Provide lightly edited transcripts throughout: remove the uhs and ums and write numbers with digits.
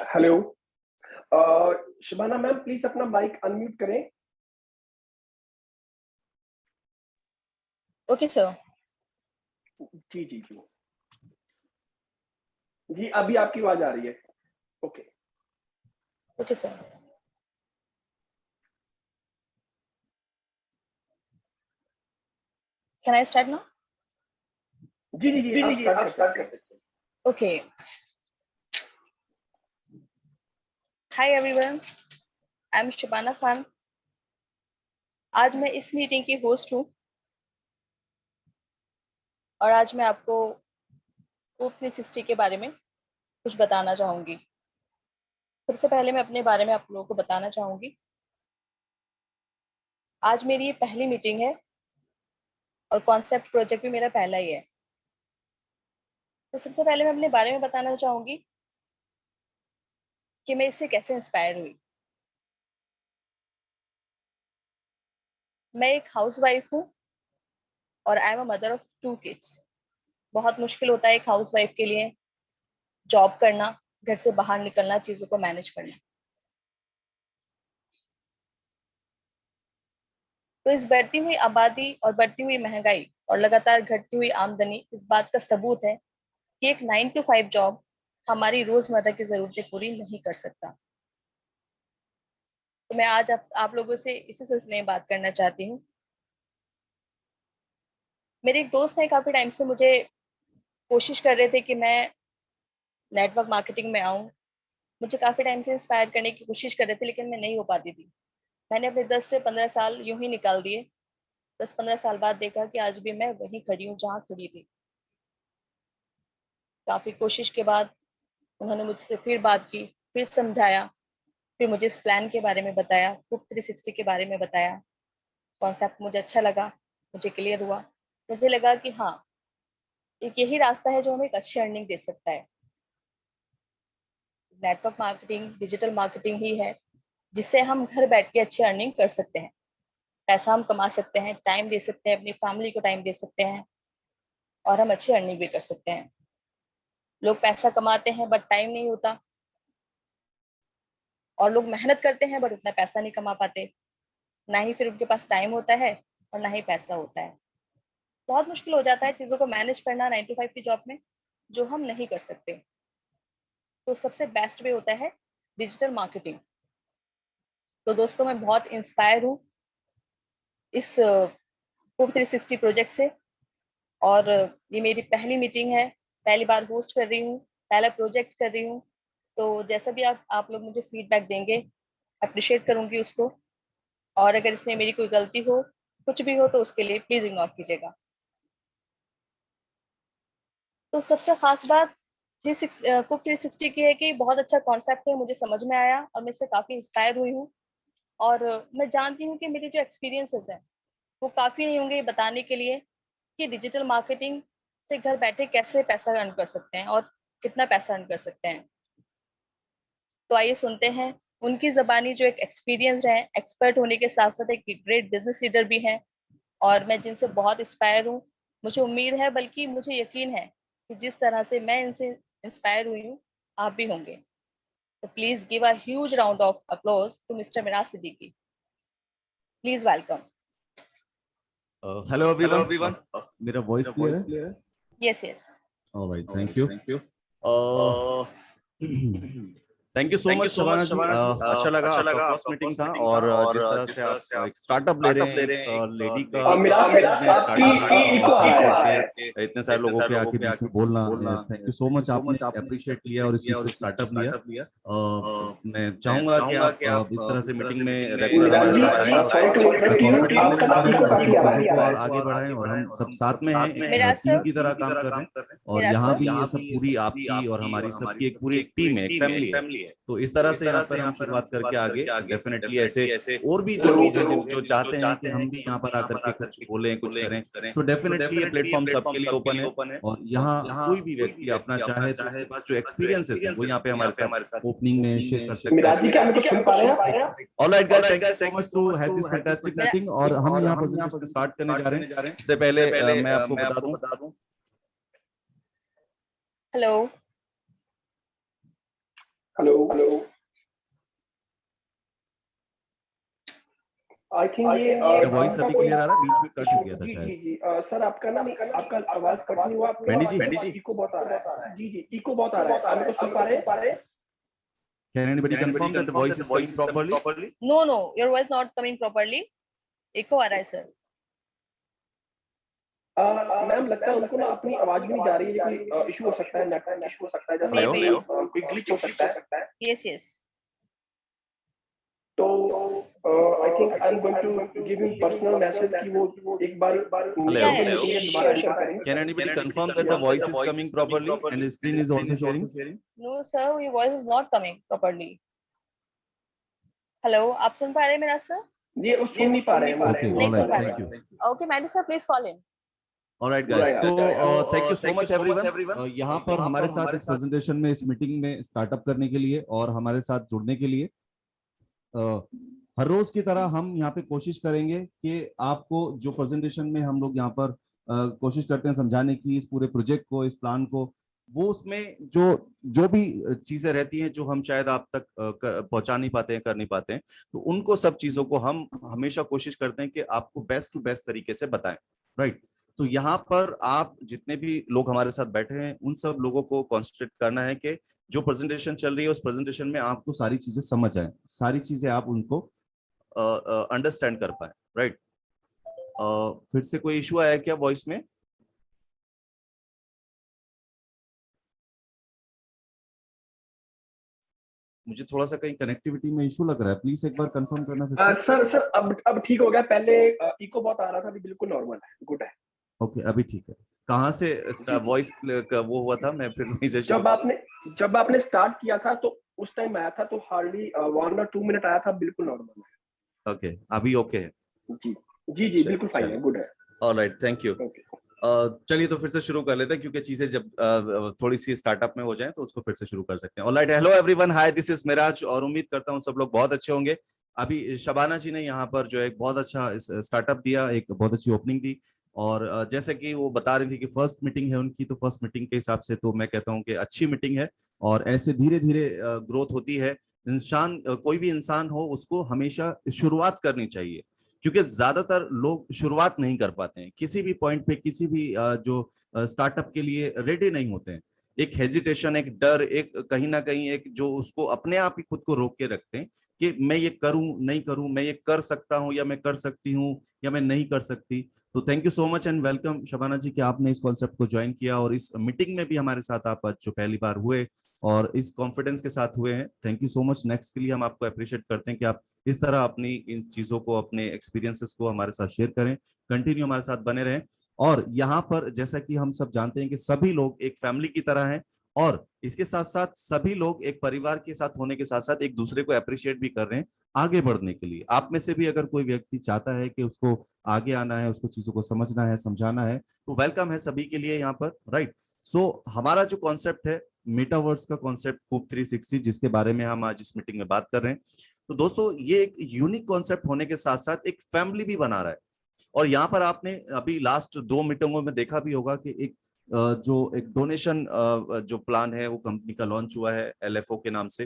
Hello. Shabana ma'am please अपना mic unmute करें। Okay sir. जी जी जी जी, अभी आपकी आवाज आ रही है। Okay okay sir. Can I start now? जी जी जी, आप स्टार्ट कर सकते हैं। Okay. Hi everyone, I am Shabana Khan. आज मैं इस मीटिंग की होस्ट हूँ और आज मैं आपको स्कोप 360 के बारे में कुछ बताना चाहूँगी। सबसे पहले मैं अपने बारे में आप लोगों को बताना चाहूँगी। आज मेरी ये पहली मीटिंग है और कॉन्सेप्ट प्रोजेक्ट भी मेरा पहला ही है। तो सबसे पहले मैं अपने बारे में बताना चाहूँगी कि मैं इससे कैसे इंस्पायर हुई। मैं एक हाउसवाइफ हूँ और I am a mother of 2 kids. बहुत मुश्किल होता है एक हाउसवाइफ के लिए जॉब करना, घर से बाहर निकलना, चीज़ों को मैनेज करना। तो इस बढ़ती हुई आबादी और बढ़ती हुई महंगाई और लगातार घटती हुई आमदनी इस बात का सबूत है कि एक 9 to 5 जॉब हमारी रोजमर्रा की जरूरतें पूरी नहीं कर सकता। तो मैं आज आप लोगों से इसी सिलसिले में बात करना चाहती हूँ। मेरे एक दोस्त है, काफी टाइम से मुझे कोशिश कर रहे थे कि मैं नेटवर्क मार्केटिंग में आऊँ। मुझे काफी टाइम से इंस्पायर करने की कोशिश कर रहे थे, लेकिन मैं नहीं हो पाती थी। मैंने अपने 10 से 15 साल यूं ही निकाल दिए। 10-15 साल बाद देखा कि आज भी मैं वहीं खड़ी हूँ जहाँ खड़ी थी। काफी कोशिश के बाद उन्होंने मुझसे फिर बात की, फिर समझाया, फिर मुझे इस प्लान के बारे में बताया, कुक 360 के बारे में बताया। कॉन्सेप्ट मुझे अच्छा लगा, मुझे क्लियर हुआ। मुझे लगा कि हाँ, एक यही रास्ता है जो हमें एक अच्छी अर्निंग दे सकता है। नेटवर्क मार्केटिंग, डिजिटल मार्केटिंग ही है जिससे हम घर बैठ के अच्छी अर्निंग कर सकते हैं। पैसा हम कमा सकते हैं, टाइम दे सकते हैं, अपनी फैमिली को टाइम दे सकते हैं और हम अच्छी अर्निंग भी कर सकते हैं। लोग पैसा कमाते हैं बट टाइम नहीं होता, और लोग मेहनत करते हैं बट उतना पैसा नहीं कमा पाते। ना ही फिर उनके पास टाइम होता है और ना ही पैसा होता है। बहुत मुश्किल हो जाता है चीज़ों को मैनेज करना 9 to 5 की जॉब में, जो हम नहीं कर सकते। तो सबसे बेस्ट वे होता है डिजिटल मार्केटिंग। तो दोस्तों, मैं बहुत इंस्पायर हूँ इस कुक 360 प्रोजेक्ट से, और ये मेरी पहली मीटिंग है, पहली बार होस्ट कर रही हूँ, पहला प्रोजेक्ट कर रही हूँ। तो जैसा भी आप लोग मुझे फीडबैक देंगे, अप्रिशिएट करूँगी उसको। और अगर इसमें मेरी कोई गलती हो, कुछ भी हो, तो उसके लिए प्लीज इग्नोर कीजिएगा। तो सबसे खास बात कुक 360 की है कि बहुत अच्छा कॉन्सेप्ट है, मुझे समझ में आया और मैं इससे काफ़ी इंस्पायर हुई हूँ। और मैं जानती हूँ कि मेरे जो एक्सपीरियंसेस हैं वो काफ़ी नहीं होंगे ये बताने के लिए कि डिजिटल मार्केटिंग से घर बैठे कैसे पैसा अर्न कर सकते हैं और कितना पैसा अर्न कर सकते हैं। तो आइए सुनते हैं उनकी ज़बानी, जो एक एक्सपीरियंस है, एक्सपर्ट होने के साथ साथ एक ग्रेट बिजनेस लीडर भी हैं और मैं जिनसे बहुत इंस्पायर हूँ। मुझे उम्मीद है, बल्कि मुझे यकीन है कि जिस तरह से मैं इनसे इंस्पायर हुई हूँ, आप भी होंगे। तो please give a huge round of applause to mister Miraj Siddiqui. Please welcome. Hello everyone, मेरा वॉइस क्लियर है? Yes yes. Alright, thank you. Thank you so much Shabana ji. अच्छा लगा, आपका फर्स्ट मीटिंग था और जिस तरह से आप एक स्टार्टअप ले रहे हैं, एक लेडी का मिराज आपकी इको आ रहा है। इतने सारे लोगों के आके बीच में बोलना, थैंक यू सो मच। आपने अप्रिशिएट किया और इस चीज को स्टार्टअप लिया। मैं चाहूंगा कि आप इस तरह से मीटिंग में रेगुलर हमारे साथ आएं और कॉन्फिडेंस लेवल बढ़ाएं और अपनी चीजों को और आगे बढ़ाएं, और हम सब साथ में हैं, एक टीम की तरह काम कर रहे हैं। और यहाँ भी ये सब पूरी आपकी और हमारी सबकी एक पूरी एक टीम है, एक फैमिली है। तो इस तरह से यहाँ पर हम शुरुआत करके आगे डेफिनेटली ऐसे और भी जो लोग हैं जो चाहते हैं कि हम भी यहाँ पर आकर के कुछ बोलें, कुछ करें, सो डेफिनेटली ये प्लेटफॉर्म सबके लिए ओपन है। और यहाँ कोई भी व्यक्ति अपना चाहे तो उसके पास जो एक्सपीरियंसेस है वो यहाँ पे हमारे साथ ओपनिंग में शेयर कर सकता मिराज जी, क्या मेरे को सुन पा रहे हैं? Alright guys, thank you so much to have this fantastic meeting. और हम यहाँ प्रेजेंटेशन स्टार्ट करने जा रहे हैं। इससे पहले मैं आपको बता दूं। हेलो हेलो आई थिंक ये मेरा वॉइस अभी क्लियर आ रहा है? बीच में कट हो गया था जी शायद। जी जी सर आपका ना आपका आवाज कट नहीं हुआ, बेनी जी इको बहुत आ रहा है। जी जी इको बहुत आ रहा है, आप मेरे को सुन पा रहे हैं? Can anybody confirm that the voice is coming properly? No, your voice not coming properly. Echo आ रहा है सर। मैम लगता है उनको ना अपनी आवाज भी नहीं जा रही है, कोई इशू हो सकता है, नेटवर्क इशू हो सकता है, जैसे कोई ग्लिच हो सकता है। यस तो I think I am going to give him personal message कि वो एक बार Can anybody confirm that the voice is coming properly and the screen is also sharing? No sir, your voice is not coming properly. Hello, आप सुन पा रहे हैं मेरा sir? ये वो सुन नहीं पा रहे हैं। Okay, all right, thank you. Okay, Mandy sir, please call in. All right guys, so thank you so much everyone. यहाँ पर हमारे साथ इस प्रेजेंटेशन में, इस मीटिंग में स्टार्टअप करने के लिए और हमारे साथ जुड़ने के लिए हर रोज की तरह हम यहाँ पे कोशिश करेंगे कि आपको जो प्रेजेंटेशन में हम लोग यहाँ पर कोशिश करते हैं समझाने की, इस पूरे प्रोजेक्ट को, इस प्लान को, वो उसमें जो भी चीजें रहती हैं जो हम शायद आप तक पहुंचा नहीं पाते हैं, कर नहीं पाते हैं, तो उनको सब चीजों को हम हमेशा कोशिश करते हैं कि आपको बेस्ट टू बेस्ट तरीके से बताएं, राइट। तो यहाँ पर आप जितने भी लोग हमारे साथ बैठे हैं उन सब लोगों को कॉन्सेंट्रेट करना है कि जो प्रेजेंटेशन चल रही है उस प्रेजेंटेशन में आपको सारी चीजें समझ आए, सारी चीजें आप उनको अंडरस्टैंड कर पाए, राइट। फिर से कोई इशू आया क्या वॉइस में? मुझे थोड़ा सा कहीं कनेक्टिविटी में इशू लग रहा है, प्लीज एक बार कंफर्म करना फिर से। सर अब ठीक हो गया, पहले इको बहुत आ रहा था, अभी बिल्कुल नॉर्मल है, गुड है। ओके अभी ठीक है। कहाँ से वॉइस वो हुआ था? मैं फिर वहीं से जब आपने स्टार्ट किया था तो उस टाइम आया था, तो हार्डली 1 or 2 मिनट आया था, बिल्कुल नॉर्मल है। ओके अभी ओके है? जी बिल्कुल फाइन है, गुड है। Alright, thank you. चलिए तो फिर से शुरू कर लेते हैं, क्योंकि चीजें जब थोड़ी सी स्टार्टअप में हो जाए तो उसको फिर से शुरू कर सकते हैं। Alright, hello everyone, hi, this is Miraj, और उम्मीद करता हूँ सब लोग बहुत अच्छे होंगे। अभी शबाना जी ने यहाँ पर जो एक बहुत अच्छा स्टार्टअप दिया, एक बहुत अच्छी ओपनिंग दी, और जैसे कि वो बता रही थी कि फर्स्ट मीटिंग है उनकी, तो फर्स्ट मीटिंग के हिसाब से तो मैं कहता हूँ कि अच्छी मीटिंग है, और ऐसे धीरे धीरे ग्रोथ होती है। इंसान, कोई भी इंसान हो, उसको हमेशा शुरुआत करनी चाहिए, क्योंकि ज्यादातर लोग शुरुआत नहीं कर पाते हैं, किसी भी पॉइंट पे, किसी भी जो स्टार्टअप के लिए रेडी नहीं होते हैं। एक हेजिटेशन, एक डर, एक कहीं ना कहीं एक जो उसको अपने आप ही खुद को रोक के रखते हैं कि मैं ये करूं नहीं करूं, मैं ये कर सकता हूं या मैं कर सकती हूं या मैं नहीं कर सकती। तो thank you so much and welcome Shabana ji कि आपने इस कॉन्सेप्ट को ज्वाइन किया, और इस मीटिंग में भी हमारे साथ आप आज जो पहली बार हुए और इस कॉन्फिडेंस के साथ हुए हैं, thank you so much. Next के लिए हम आपको अप्रिशिएट करते हैं कि आप इस तरह अपनी इन चीजों को, अपने एक्सपीरियंसेस को हमारे साथ शेयर करें, कंटिन्यू हमारे साथ बने रहें। और यहाँ पर जैसा कि हम सब जानते हैं कि सभी लोग एक फैमिली की तरह हैं, और इसके साथ साथ सभी लोग एक परिवार के साथ होने के साथ साथ एक दूसरे को अप्रिशिएट भी कर रहे हैं आगे बढ़ने के लिए। आप में से भी अगर कोई व्यक्ति चाहता है कि उसको आगे आना है, उसको चीजों को समझना है, समझाना है, तो वेलकम है सभी के लिए यहाँ पर, राइट। सो हमारा जो कॉन्सेप्ट है मेटावर्स का कॉन्सेप्ट कूप 360, जिसके बारे में हम आज इस मीटिंग में बात कर रहे हैं, तो दोस्तों ये एक यूनिक कॉन्सेप्ट होने के साथ साथ एक फैमिली भी बना रहा है। और यहाँ पर आपने अभी लास्ट 2 मीटिंगों में देखा भी होगा कि एक जो एक डोनेशन जो प्लान है वो कंपनी का लॉन्च हुआ है LFO के नाम से।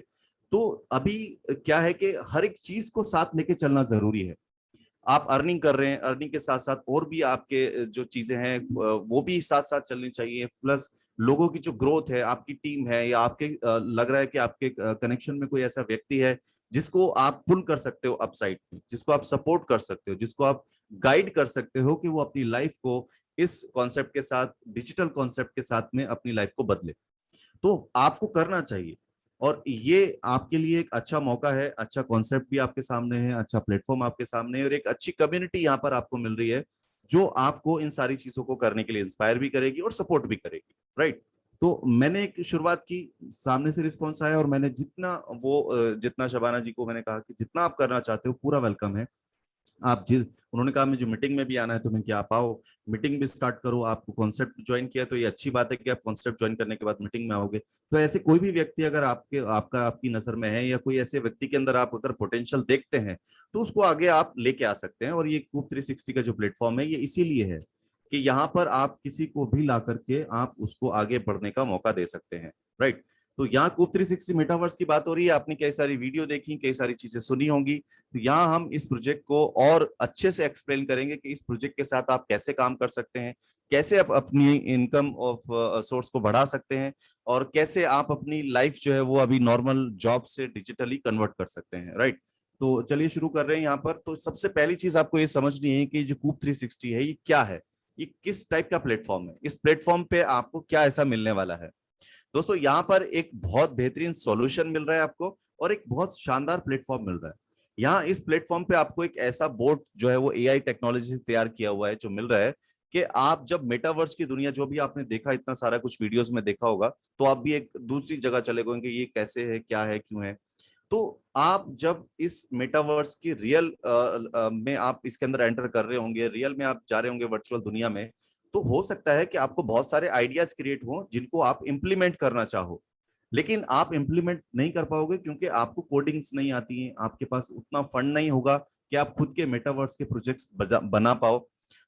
तो अभी क्या है कि हर एक चीज को साथ लेके चलना जरूरी है। आप अर्निंग कर रहे हैं, अर्निंग के साथ साथ और भी आपके जो चीजें हैं वो भी साथ साथ चलनी चाहिए, प्लस लोगों की जो ग्रोथ है, आपकी टीम है, या आपके लग रहा है कि आपके कनेक्शन में कोई ऐसा व्यक्ति है जिसको आप पुल कर सकते हो अपसाइड में, जिसको आप सपोर्ट कर सकते हो, जिसको आप गाइड कर सकते हो कि वो अपनी लाइफ को इस कॉन्सेप्ट के साथ, डिजिटल कॉन्सेप्ट के साथ में अपनी लाइफ को बदले, तो आपको करना चाहिए। और ये आपके लिए एक अच्छा मौका है, अच्छा कॉन्सेप्ट भी आपके सामने है, अच्छा प्लेटफॉर्म आपके सामने है, और एक अच्छी कम्युनिटी यहाँ पर आपको मिल रही है जो आपको इन सारी चीजों को करने के लिए इंस्पायर भी करेगी और सपोर्ट भी करेगी, राइट। तो मैंने एक शुरुआत की, सामने से रिस्पॉन्स आया, और मैंने जितना शबाना जी को मैंने कहा कि जितना आप करना चाहते हो पूरा वेलकम है। आप उन्होंने कहा मुझे मीटिंग में भी आना है, तो मैं क्या आप आओ, मीटिंग भी स्टार्ट करो। आपको कॉन्सेप्ट ज्वाइन किया तो ये अच्छी बात है कि आप कॉन्सेप्ट ज्वाइन करने के बाद मीटिंग में आओगे। तो ऐसे कोई भी व्यक्ति अगर आपकी नजर में है, या कोई ऐसे व्यक्ति के अंदर आप अगर पोटेंशियल देखते हैं, तो उसको आगे आप लेके आ सकते हैं। और ये कूप 360 का जो प्लेटफॉर्म है ये इसीलिए है कि यहाँ पर आप किसी को भी ला करके आप उसको आगे बढ़ने का मौका दे सकते हैं, राइट। तो यहाँ कूप 360 मेटावर्स की बात हो रही है, आपने कई सारी वीडियो देखी, कई सारी चीजें सुनी होंगी। तो यहाँ हम इस प्रोजेक्ट को और अच्छे से एक्सप्लेन करेंगे कि इस प्रोजेक्ट के साथ आप कैसे काम कर सकते हैं, कैसे आप अपनी इनकम ऑफ सोर्स को बढ़ा सकते हैं, और कैसे आप अपनी लाइफ जो है वो अभी नॉर्मल जॉब से डिजिटली कन्वर्ट कर सकते हैं, राइट। तो चलिए शुरू कर रहे हैं यहाँ पर। तो सबसे पहली चीज आपको ये समझनी है कि जो कूप 360 है ये क्या है, ये किस टाइप का प्लेटफॉर्म है, इस प्लेटफॉर्म पे आपको क्या ऐसा मिलने वाला है। दोस्तों यहाँ पर एक बहुत बेहतरीन सॉल्यूशन मिल रहा है आपको, और एक बहुत शानदार प्लेटफॉर्म मिल रहा है। यहाँ इस प्लेटफॉर्म पे आपको एक ऐसा बोर्ड जो है वो एआई टेक्नोलॉजी से तैयार किया हुआ है, जो मिल रहा है कि आप जब मेटावर्स की दुनिया, जो भी आपने देखा, इतना सारा कुछ वीडियोस में देखा होगा, तो आप भी एक दूसरी जगह चले गए कि ये कैसे है, क्या है, क्यों है। तो आप जब इस मेटावर्स की रियल में आप इसके अंदर एंटर कर रहे होंगे, रियल में आप जा रहे होंगे वर्चुअल दुनिया में, तो हो सकता है कि आपको बहुत सारे आइडियाज क्रिएट हो जिनको आप इंप्लीमेंट करना चाहो, लेकिन आप इंप्लीमेंट नहीं कर पाओगे क्योंकि आपको कोडिंग्स नहीं आती हैं, आपके पास उतना फंड नहीं होगा कि आप खुद के मेटावर्स के प्रोजेक्ट्स बना पाओ।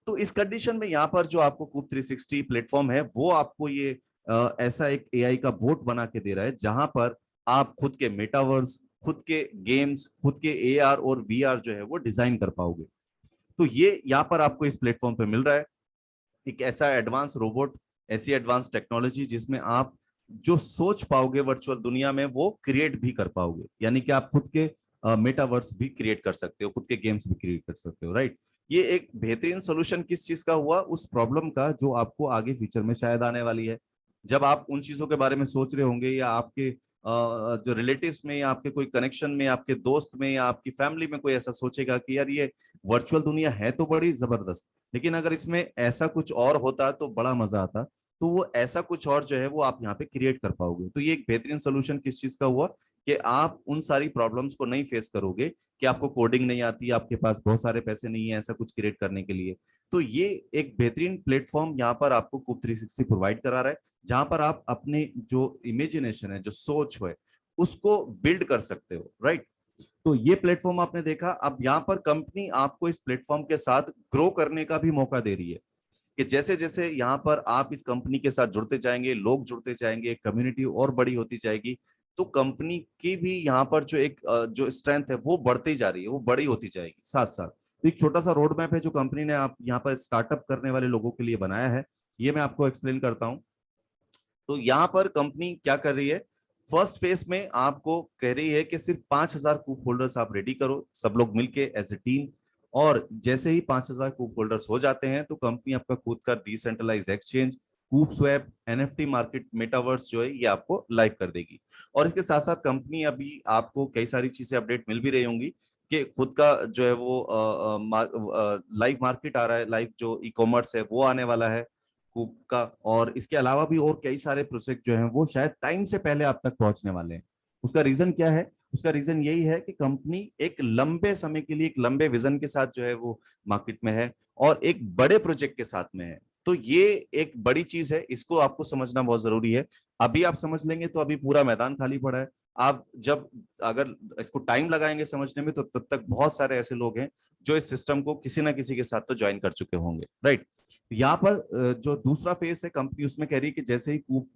तो इस कंडीशन में यहाँ पर जो आपको कूप 360 प्लेटफॉर्म है वो आपको ये ऐसा एक एआई का बोट बना के दे रहा है, जहां पर आप खुद के मेटावर्स, खुद के गेम्स, खुद के एआर और वीआर जो है वो डिजाइन कर पाओगे। तो ये यहाँ पर आपको इस प्लेटफॉर्म पे मिल रहा है, एक ऐसा एडवांस रोबोट, ऐसी एडवांस टेक्नोलॉजी जिसमें आप जो सोच पाओगे वर्चुअल दुनिया में वो क्रिएट भी कर पाओगे, यानी कि आप खुद के मेटावर्स भी क्रिएट कर सकते हो, खुद के गेम्स भी क्रिएट कर सकते हो, राइट। ये एक बेहतरीन सोल्यूशन किस चीज का हुआ, उस प्रॉब्लम का जो आपको आगे फ्यूचर में शायद आने वाली है। जब आप उन चीजों के बारे में सोच रहे होंगे, या आपके जो रिलेटिव्स में, या आपके कोई कनेक्शन में, आपके दोस्त में, या आपकी फैमिली में कोई ऐसा सोचेगा कि यार ये वर्चुअल दुनिया है तो बड़ी जबरदस्त, लेकिन अगर इसमें ऐसा कुछ और होता तो बड़ा मजा आता, तो वो ऐसा कुछ और जो है वो आप यहाँ पे क्रिएट कर पाओगे। तो ये एक बेहतरीन सोल्यूशन किस चीज का हुआ कि आप उन सारी प्रॉब्लम्स को नहीं फेस करोगे कि आपको कोडिंग नहीं आती, आपके पास बहुत सारे पैसे नहीं है ऐसा कुछ क्रिएट करने के लिए। तो ये एक बेहतरीन प्लेटफॉर्म यहाँ पर आपको कूप 360 प्रोवाइड करा रहा है, जहां पर आप अपने जो इमेजिनेशन है, जो सोच है, उसको बिल्ड कर सकते हो, राइट। तो ये प्लेटफॉर्म आपने देखा। अब यहाँ पर कंपनी आपको इस प्लेटफॉर्म के साथ ग्रो करने का भी मौका दे रही है, कि जैसे जैसे यहाँ पर आप इस कंपनी के साथ जुड़ते जाएंगे, लोग जुड़ते जाएंगे, कम्युनिटी और बड़ी होती जाएगी, तो कंपनी की भी यहाँ पर जो एक जो स्ट्रेंथ है वो बढ़ती जा रही है, वो बड़ी होती जाएगी साथ साथ। तो एक छोटा सा रोड मैप है जो कंपनी ने आप यहाँ पर स्टार्टअप करने वाले लोगों के लिए बनाया है, ये मैं आपको एक्सप्लेन करता हूँ। तो यहाँ पर कंपनी क्या कर रही है, फर्स्ट फेज में आपको कह रही है कि सिर्फ 5,000 कूप होल्डर्स आप रेडी करो, सब लोग मिलके एज ए टीम। और जैसे ही 5,000 कूप होल्डर्स हो जाते हैं तो कंपनी आपका खुद का डिसेंट्रलाइज एक्सचेंज, कूप स्वैप, एनएफटी मार्केट, मेटावर्स जो है ये आपको लाइव कर देगी। और इसके साथ साथ कंपनी अभी आपको कई सारी चीजें अपडेट मिल भी रही होंगी कि खुद का जो है वो लाइव मार्केट आ रहा है, लाइव जो ई कॉमर्स है वो आने वाला है कूप का। और इसके अलावा भी और कई सारे प्रोजेक्ट जो हैं वो शायद टाइम से पहले आप तक पहुंचने वाले हैं। उसका रीजन क्या है, उसका रीजन यही है कि कंपनी एक लंबे समय के लिए, एक लंबे विजन के साथ जो है वो मार्केट में है, और एक बड़े प्रोजेक्ट के साथ में है। तो ये एक बड़ी चीज है, इसको आपको समझना बहुत जरूरी है। अभी आप समझ लेंगे तो अभी पूरा मैदान खाली पड़ा है। आप जब अगर इसको टाइम लगाएंगे समझने में, तो तब तक बहुत सारे ऐसे लोग हैं जो इस सिस्टम को किसी ना किसी के साथ तो ज्वाइन कर चुके होंगे, राइट। यहाँ पर जो दूसरा फेज है, कंपनी उसमें कह रही है कि जैसे ही कूप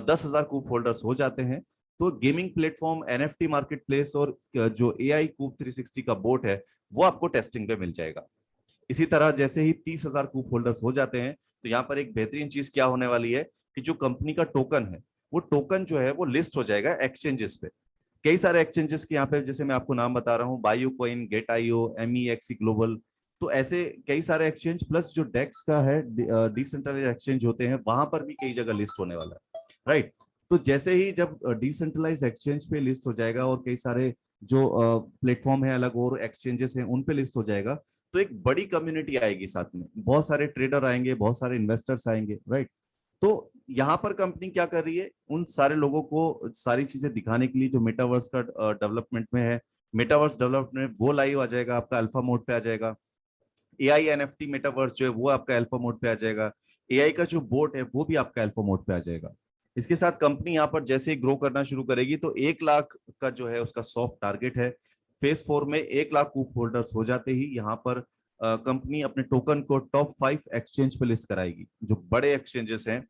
10,000 कूप होल्डर्स हो जाते हैं तो gaming platform, NFT market place और जो एआई कूप 360 का बोट है वो आपको टेस्टिंग पे मिल जाएगा। इसी तरह जैसे ही 30,000 कूप होल्डर्स हो जाते हैं तो यहाँ पर एक बेहतरीन चीज क्या होने वाली है कि जो कंपनी का टोकन है, वो टोकन जो है वो लिस्ट हो जाएगा एक्सचेंजेस पे। कई सारे एक्सचेंजेस के यहाँ पे जैसे मैं आपको नाम बता रहा हूँ, bio coin, gate IO, MEXC global, तो ऐसे कई सारे एक्सचेंज, प्लस जो डेक्स का है डिसेंट्रलाइज एक्सचेंज होते हैं, वहां पर भी कई जगह लिस्ट होने वाला है, राइट। तो जैसे ही जब डिसेंट्रलाइज एक्सचेंज पे लिस्ट हो जाएगा और कई सारे जो प्लेटफॉर्म है अलग और एक्सचेंजेस हैं उन पे लिस्ट हो जाएगा, तो एक बड़ी कम्युनिटी आएगी, साथ में बहुत सारे ट्रेडर आएंगे, बहुत सारे इन्वेस्टर्स आएंगे, राइट। तो यहाँ पर कंपनी क्या कर रही है, उन सारे लोगों को सारी चीजें दिखाने के लिए जो मेटावर्स का डेवलपमेंट में है, मेटावर्स डेवलपमेंट वो लाइव आ जाएगा, आपका अल्फा मोड पे आ जाएगा। एआई एनएफटी मेटावर्स जो है वो आपका अल्फा मोड पे आ जाएगा। एआई का जो बोट है वो भी आपका अल्फा मोड पे आ जाएगा। इसके साथ कंपनी यहाँ पर जैसे ही ग्रो करना शुरू करेगी तो 1,00,000 का जो है उसका सॉफ्ट टारगेट है। फेज 4 में 1,00,000 कूप होल्डर्स हो जाते ही यहाँ पर कंपनी अपने टोकन को टॉप 5 एक्सचेंज पे लिस्ट कराएगी। जो बड़े एक्सचेंजेस हैं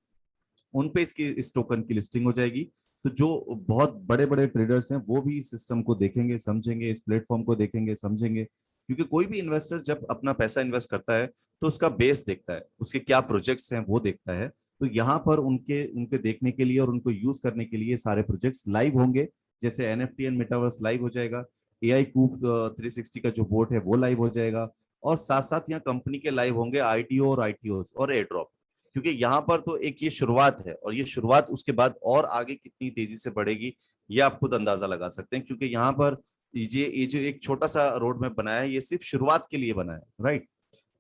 उन पे इस टोकन की लिस्टिंग हो जाएगी। तो जो बहुत बड़े बड़े ट्रेडर्स हैं वो भी इस सिस्टम को देखेंगे, समझेंगे, इस प्लेटफॉर्म को देखेंगे, समझेंगे, क्योंकि कोई भी इन्वेस्टर जब अपना पैसा इन्वेस्ट करता है तो उसका बेस देखता है, उसके क्या प्रोजेक्ट्स हैं वो देखता है। तो यहाँ पर उनके उनके देखने के लिए और उनको यूज करने के लिए सारे प्रोजेक्ट्स लाइव होंगे, जैसे एनएफटी एंड मेटावर्स लाइव हो जाएगा, एआई कूप 360 का जो बोट है वो लाइव हो जाएगा, और साथ साथ यहाँ कंपनी के लाइव होंगे आईटीओ और आईटीओस और एयर ड्रॉप, क्योंकि यहाँ पर तो एक ये शुरुआत है, और ये शुरुआत उसके बाद और आगे कितनी तेजी से बढ़ेगी ये आप खुद अंदाजा लगा सकते हैं, क्योंकि यहाँ पर ये जो एक छोटा सा रोड मैप बनाया है ये सिर्फ शुरुआत के लिए बना है, राइट।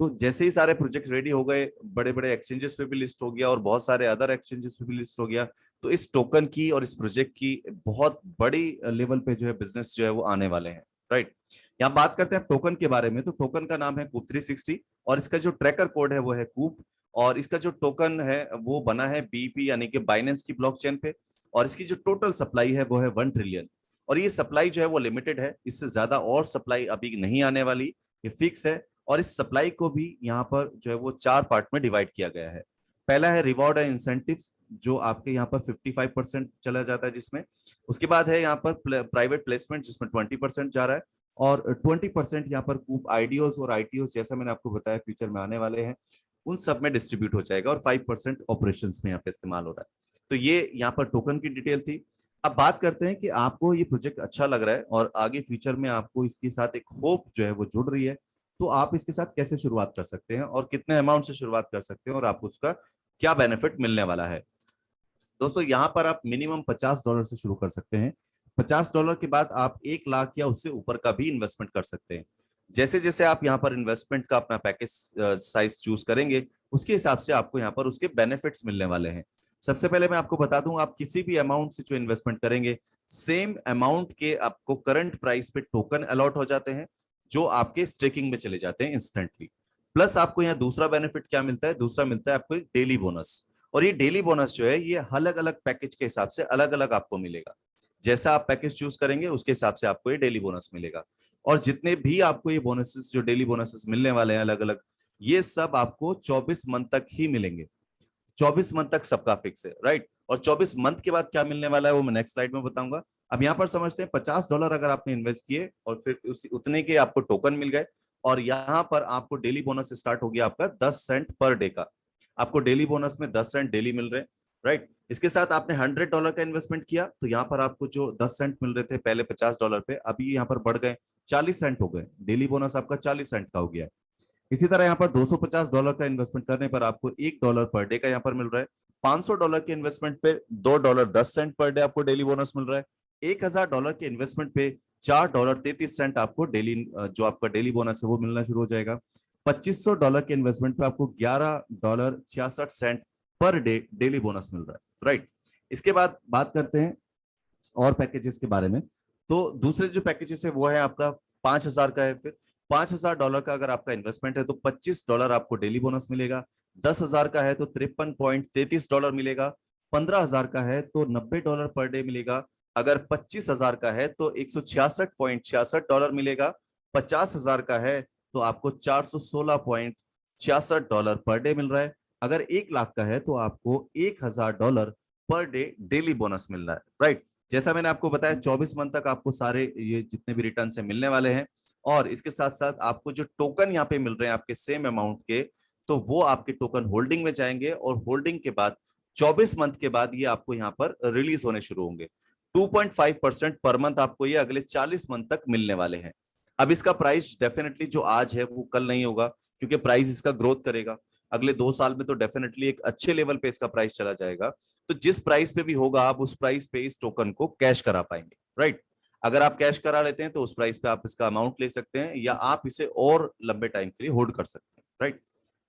तो जैसे ही सारे प्रोजेक्ट रेडी हो गए, बड़े बड़े एक्सचेंजेस पे भी लिस्ट हो गया और बहुत सारे अदर एक्सचेंजेस पे भी लिस्ट हो गया, तो इस टोकन की और इस प्रोजेक्ट की बहुत बड़ी लेवल पे जो है बिजनेस जो है वो आने वाले हैं, राइट। यहाँ बात करते हैं टोकन के बारे में, तो टोकन का नाम है कूप 360 और इसका जो ट्रैकर कोड है वो है कूप, और इसका जो टोकन है वो बना है बीपी यानी कि बाइनेंस की ब्लॉकचेन पे, और इसकी जो टोटल सप्लाई है वो है 1 ट्रिलियन, और ये सप्लाई जो है वो लिमिटेड है, इससे ज्यादा और सप्लाई अभी नहीं आने वाली, ये फिक्स है। और इस सप्लाई को भी यहाँ पर जो है वो 4 पार्ट में डिवाइड किया गया है। पहला है रिवॉर्ड एंड इंसेंटिव्स, जो आपके यहाँ पर 55% चला जाता है जिसमें, उसके बाद है यहाँ पर प्राइवेट प्लेसमेंट जिसमें 20% जा रहा है, और 20% यहाँ पर कूप आईडीओस और आईटीओस जैसा मैंने आपको बताया फ्यूचर में आने वाले हैं उन सब में डिस्ट्रीब्यूट हो जाएगा, और 5% ऑपरेशंस में यहाँ पे इस्तेमाल हो रहा है। तो ये यहाँ पर टोकन की डिटेल थी। अब बात करते हैं कि आपको ये प्रोजेक्ट अच्छा लग रहा है और आगे फ्यूचर में आपको इसके साथ एक होप जो है वो जुड़ रही है, तो आप इसके साथ कैसे शुरुआत कर सकते हैं और कितने अमाउंट से शुरुआत कर सकते हैं और आपको उसका क्या बेनिफिट मिलने वाला है। दोस्तों यहाँ पर आप मिनिमम $50 से शुरू कर सकते हैं। $50 के बाद आप 1 लाख या उससे ऊपर का भी इन्वेस्टमेंट कर सकते हैं। जैसे जैसे आप यहाँ पर इन्वेस्टमेंट का अपना पैकेज साइज चूज करेंगे उसके हिसाब से आपको यहाँ पर उसके बेनिफिट्स मिलने वाले हैं। सबसे पहले मैं आपको बता दूं, आप किसी भी अमाउंट से जो इन्वेस्टमेंट करेंगे सेम अमाउंट के आपको करंट प्राइस पे टोकन अलॉट हो जाते हैं जो आपके स्टेकिंग में चले जाते हैं इंस्टेंटली। प्लस आपको यहाँ दूसरा बेनिफिट क्या मिलता है, दूसरा मिलता है आपको एक डेली बोनस, और ये डेली बोनस जो है ये अलग अलग पैकेज के हिसाब से अलग अलग आपको मिलेगा। जैसा आप पैकेज चूज करेंगे उसके हिसाब से आपको ये डेली बोनस मिलेगा, और जितने भी आपको ये बोनसेस जो डेली बोनसेस मिलने वाले हैं अलग अलग, ये सब आपको 24 मंथ तक ही मिलेंगे। 24 मंथ तक सबका फिक्स है, राइट। और 24 मंथ के बाद क्या मिलने वाला है वो मैं नेक्स्ट स्लाइड में बताऊंगा। अब यहाँ पर समझते हैं $50 अगर आपने इन्वेस्ट किए और फिर उतने के आपको टोकन मिल गए, और यहाँ पर आपको डेली बोनस स्टार्ट हो गया आपका 10 सेंट पर डे का, आपको डेली बोनस में 10 सेंट डेली मिल रहे हैं, राइट। इसके साथ आपने $100 का इन्वेस्टमेंट किया तो यहाँ पर आपको जो 10 सेंट मिल रहे थे पहले $50 पे, अभी यहाँ पर बढ़ गए 40 सेंट हो गए, डेली बोनस आपका 40 सेंट का हो गया। इसी तरह यहाँ पर $250 का इन्वेस्टमेंट करने पर आपको $1 पर डे का यहाँ पर मिल रहा है। $500 के इन्वेस्टमेंट पे $2.10 पर डे आपको डेली बोनस मिल रहा है। $1000 के इन्वेस्टमेंट पे $4.33 आपको डेली जो आपका डेली बोनस है वो मिलना शुरू हो जाएगा। $2500 के इन्वेस्टमेंट पे आपको $11.66 पर डे डेली बोनस मिल रहा है, राइट। इसके बाद बात करते हैं और पैकेजेस के बारे में। तो दूसरे जो पैकेजेस है वो है आपका 5000 का है। फिर $5000 का अगर आपका इन्वेस्टमेंट है तो $25 आपको डेली बोनस मिलेगा। 10,000 का है तो $53.33 मिलेगा। 15,000 का है तो $90 पर डे मिलेगा। अगर 25,000 का है तो $166.66 मिलेगा। 50,000 का है तो आपको $416.66 पर डे मिल रहा है। अगर 1 लाख का है तो आपको $1,000 पर डे डेली बोनस मिल रहा है, राइट। जैसा मैंने आपको बताया 24 मंथ तक आपको सारे ये जितने भी रिटर्न से मिलने वाले हैं, और इसके साथ साथ आपको जो टोकन यहाँ पे मिल रहे हैं आपके सेम अमाउंट के, तो वो आपके टोकन होल्डिंग में जाएंगे, और होल्डिंग के बाद 24 मंथ के बाद ये आपको यहाँ पर रिलीज होने शुरू होंगे। 2.5% पर मंथ आपको ये अगले 40 मंथ तक मिलने वाले हैं। अब इसका प्राइस डेफिनेटली जो आज है वो कल नहीं होगा, क्योंकि प्राइस इसका ग्रोथ करेगा। अगले 2 साल में तो डेफिनेटली एक अच्छे लेवल पे इसका प्राइस चला जाएगा। तो जिस प्राइस पे भी होगा आप उस प्राइस पे इस टोकन को कैश करा पाएंगे, राइट। अगर आप कैश करा लेते हैं तो उस प्राइस पे आप इसका अमाउंट ले सकते हैं, या आप इसे और लंबे टाइम के लिए होल्ड कर सकते हैं, राइट।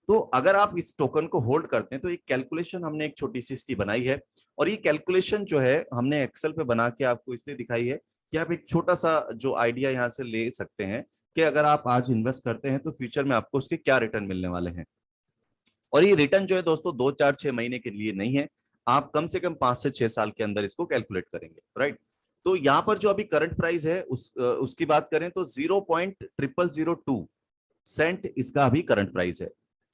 तो अगर आप इस टोकन को होल्ड करते हैं तो एक कैलकुलेशन हमने एक छोटी सी इसकी बनाई है, और ये कैलकुलेशन जो है हमने एक्सेल पे बना के आपको इसलिए दिखाई है कि आप एक छोटा सा जो आइडिया यहाँ से ले सकते हैं कि अगर आप आज इन्वेस्ट करते हैं तो फ्यूचर में आपको उसके क्या रिटर्न मिलने वाले हैं। और ये रिटर्न जो है दोस्तों 2, 4, 6 महीने के लिए नहीं है, आप कम से कम 5 से 6 साल के अंदर इसको कैलकुलेट करेंगे, राइट। तो यहाँ पर जो अभी करंट प्राइस है उसकी बात करें तो 0.0002 सेंट इसका अभी करंट प्राइस है।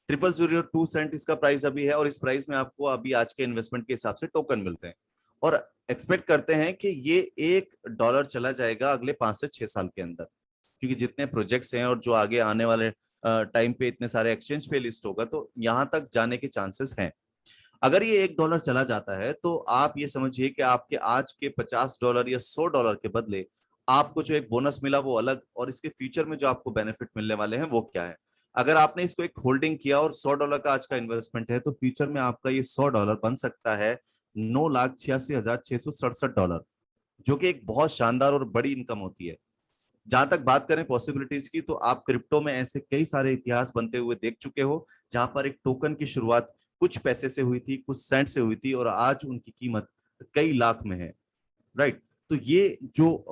0.002 सेंट इसका प्राइस अभी है, और इस प्राइस में आपको अभी आज के इन्वेस्टमेंट के हिसाब से टोकन मिलते हैं। और एक्सपेक्ट करते हैं कि ये $1 चला जाएगा अगले 5 से 6 साल के अंदर, क्योंकि जितने प्रोजेक्ट्स हैं और जो आगे आने वाले टाइम पे इतने सारे एक्सचेंज पे लिस्ट होगा, तो यहां तक जाने के चांसेस हैं। अगर ये $1 चला जाता है तो आप ये समझिए कि आपके आज के $50 या $100 के बदले आपको जो एक बोनस मिला वो अलग, और इसके फ्यूचर में जो आपको बेनिफिट मिलने वाले हैं वो क्या है। अगर आपने इसको एक होल्डिंग किया और $100 का आज का इन्वेस्टमेंट है, तो फ्यूचर में आपका ये $100 बन सकता है $9,86,667, जो कि एक बहुत शानदार और बड़ी इनकम होती है। जहां तक बात करें पॉसिबिलिटीज की, तो आप क्रिप्टो में ऐसे कई सारे इतिहास बनते हुए देख चुके हो, जहां पर एक टोकन की शुरुआत कुछ पैसे से हुई थी, कुछ सेंट से हुई थी, और आज उनकी कीमत कई लाख में है, राइट। तो ये जो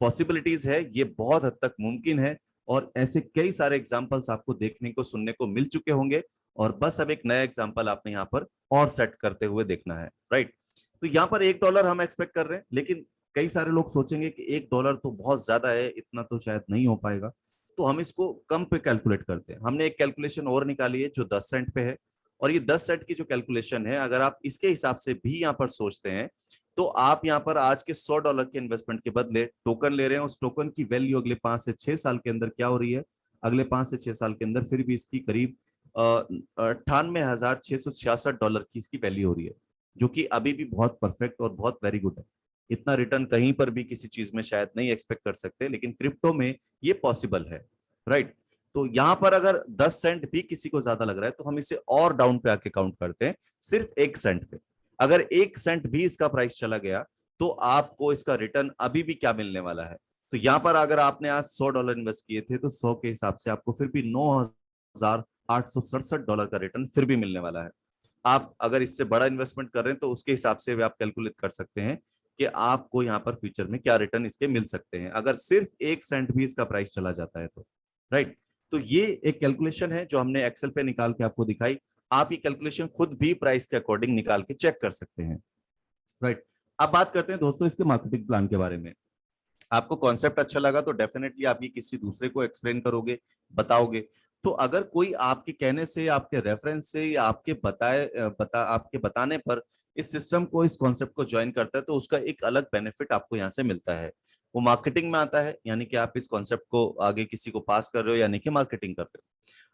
पॉसिबिलिटीज है ये बहुत हद तक मुमकिन है, और ऐसे कई सारे एग्जांपल्स आपको देखने को सुनने को मिल चुके होंगे, और बस अब एक नया एग्जांपल आपने यहाँ पर और सेट करते हुए देखना है, राइट। तो यहाँ पर $1 हम एक्सपेक्ट कर रहे हैं, लेकिन कई सारे लोग सोचेंगे कि $1 तो बहुत ज्यादा है, इतना तो शायद नहीं हो पाएगा, तो हम इसको कम पे कैलकुलेट करते हैं। हमने एक कैलकुलेशन और निकाली है जो 10 सेंट पे है, और ये 10 सेंट की जो कैलकुलेशन है, अगर आप इसके हिसाब से भी यहाँ पर सोचते हैं, तो आप यहाँ पर आज के $100 के इन्वेस्टमेंट के बदले टोकन ले रहे हैं। उस टोकन की वैल्यू अगले 5 से 6 साल के अंदर क्या हो रही है, अगले 5 से 6 साल के अंदर फिर भी इसकी करीब $98,666 की इसकी वैल्यू हो रही है, जो कि अभी भी बहुत परफेक्ट और बहुत वेरी गुड है। इतना रिटर्न कहीं पर भी किसी चीज में शायद नहीं एक्सपेक्ट कर सकते, लेकिन क्रिप्टो में ये पॉसिबल है, राइट। तो यहां पर अगर 10 सेंट भी किसी को ज्यादा लग रहा है, तो हम इसे और डाउन पे आके काउंट करते हैं, सिर्फ 1 सेंट पे। अगर 1 सेंट भी इसका प्राइस चला गया, तो आपको इसका रिटर्न अभी भी क्या मिलने वाला है। तो यहां पर अगर आपने आज $100 इन्वेस्ट किए थे, तो 100 के हिसाब से आपको फिर भी $9,867 का रिटर्न फिर भी मिलने वाला है। आप अगर इससे बड़ा इन्वेस्टमेंट कर रहे हैं, तो उसके हिसाब से भी आप कैलकुलेट कर सकते हैं कि आपको यहाँ पर फ्यूचर में क्या रिटर्न इसके मिल सकते हैं, अगर सिर्फ 1 सेंट भी इसका प्राइस चला जाता है तो, राइट। तो ये एक कैलकुलेशन है जो हमने एक्सेल पे निकाल के आपको दिखाई। आप ये कैलकुलेशन खुद भी प्राइस के अकॉर्डिंग निकाल के चेक कर सकते हैं, राइट। अब बात करते हैं दोस्तों इसके मार्केटिंग प्लान के बारे में। आपको कॉन्सेप्ट अच्छा लगा तो डेफिनेटली आप ये किसी दूसरे को एक्सप्लेन करोगे, बताओगे। तो अगर कोई आपके कहने से, आपके रेफरेंस से, या आपके आपके बताने पर इस सिस्टम को, इस कॉन्सेप्ट को ज्वाइन करता है, तो उसका एक अलग बेनिफिट आपको यहाँ से मिलता है। वो मार्केटिंग में आता है, यानी कि आप इस कॉन्सेप्ट को आगे किसी को पास कर रहे हो, यानी कि मार्केटिंग कर रहे हो।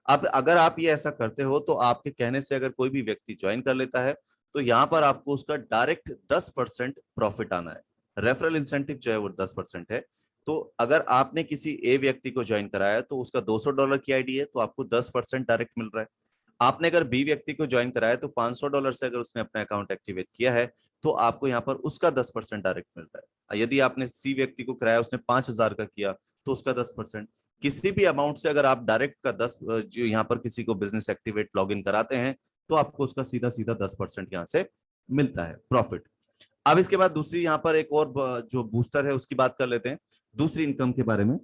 अब अगर आप ये ऐसा करते हो, तो आपके कहने से अगर कोई भी व्यक्ति ज्वाइन कर लेता है, तो यहाँ पर आपको उसका डायरेक्ट 10% प्रॉफिट आना है। रेफरल इंसेंटिव जो है वो 10% है। तो अगर आपने किसी ए व्यक्ति को ज्वाइन कराया, तो उसका $200 की आईडी है, तो आपको 10% डायरेक्ट मिल रहा है। आपने अगर बी व्यक्ति को ज्वाइन कराया, तो $500 से अगर उसने अपना अकाउंट एक्टिवेट किया है, तो आपको यहाँ पर उसका 10% डायरेक्ट मिल रहा है। यदि आपने सी व्यक्ति को कराया, उसने 5,000 का किया, तो उसका 10%। किसी भी अमाउंट से अगर आप डायरेक्ट का 10 जो यहाँ पर किसी को बिजनेस एक्टिवेट लॉग इन कराते हैं, तो आपको उसका सीधा सीधा 10% यहाँ से मिलता है प्रॉफिट। अब इसके बाद दूसरी यहाँ पर एक और जो बूस्टर है उसकी बात कर लेते हैं, दूसरी इनकम के बारे में।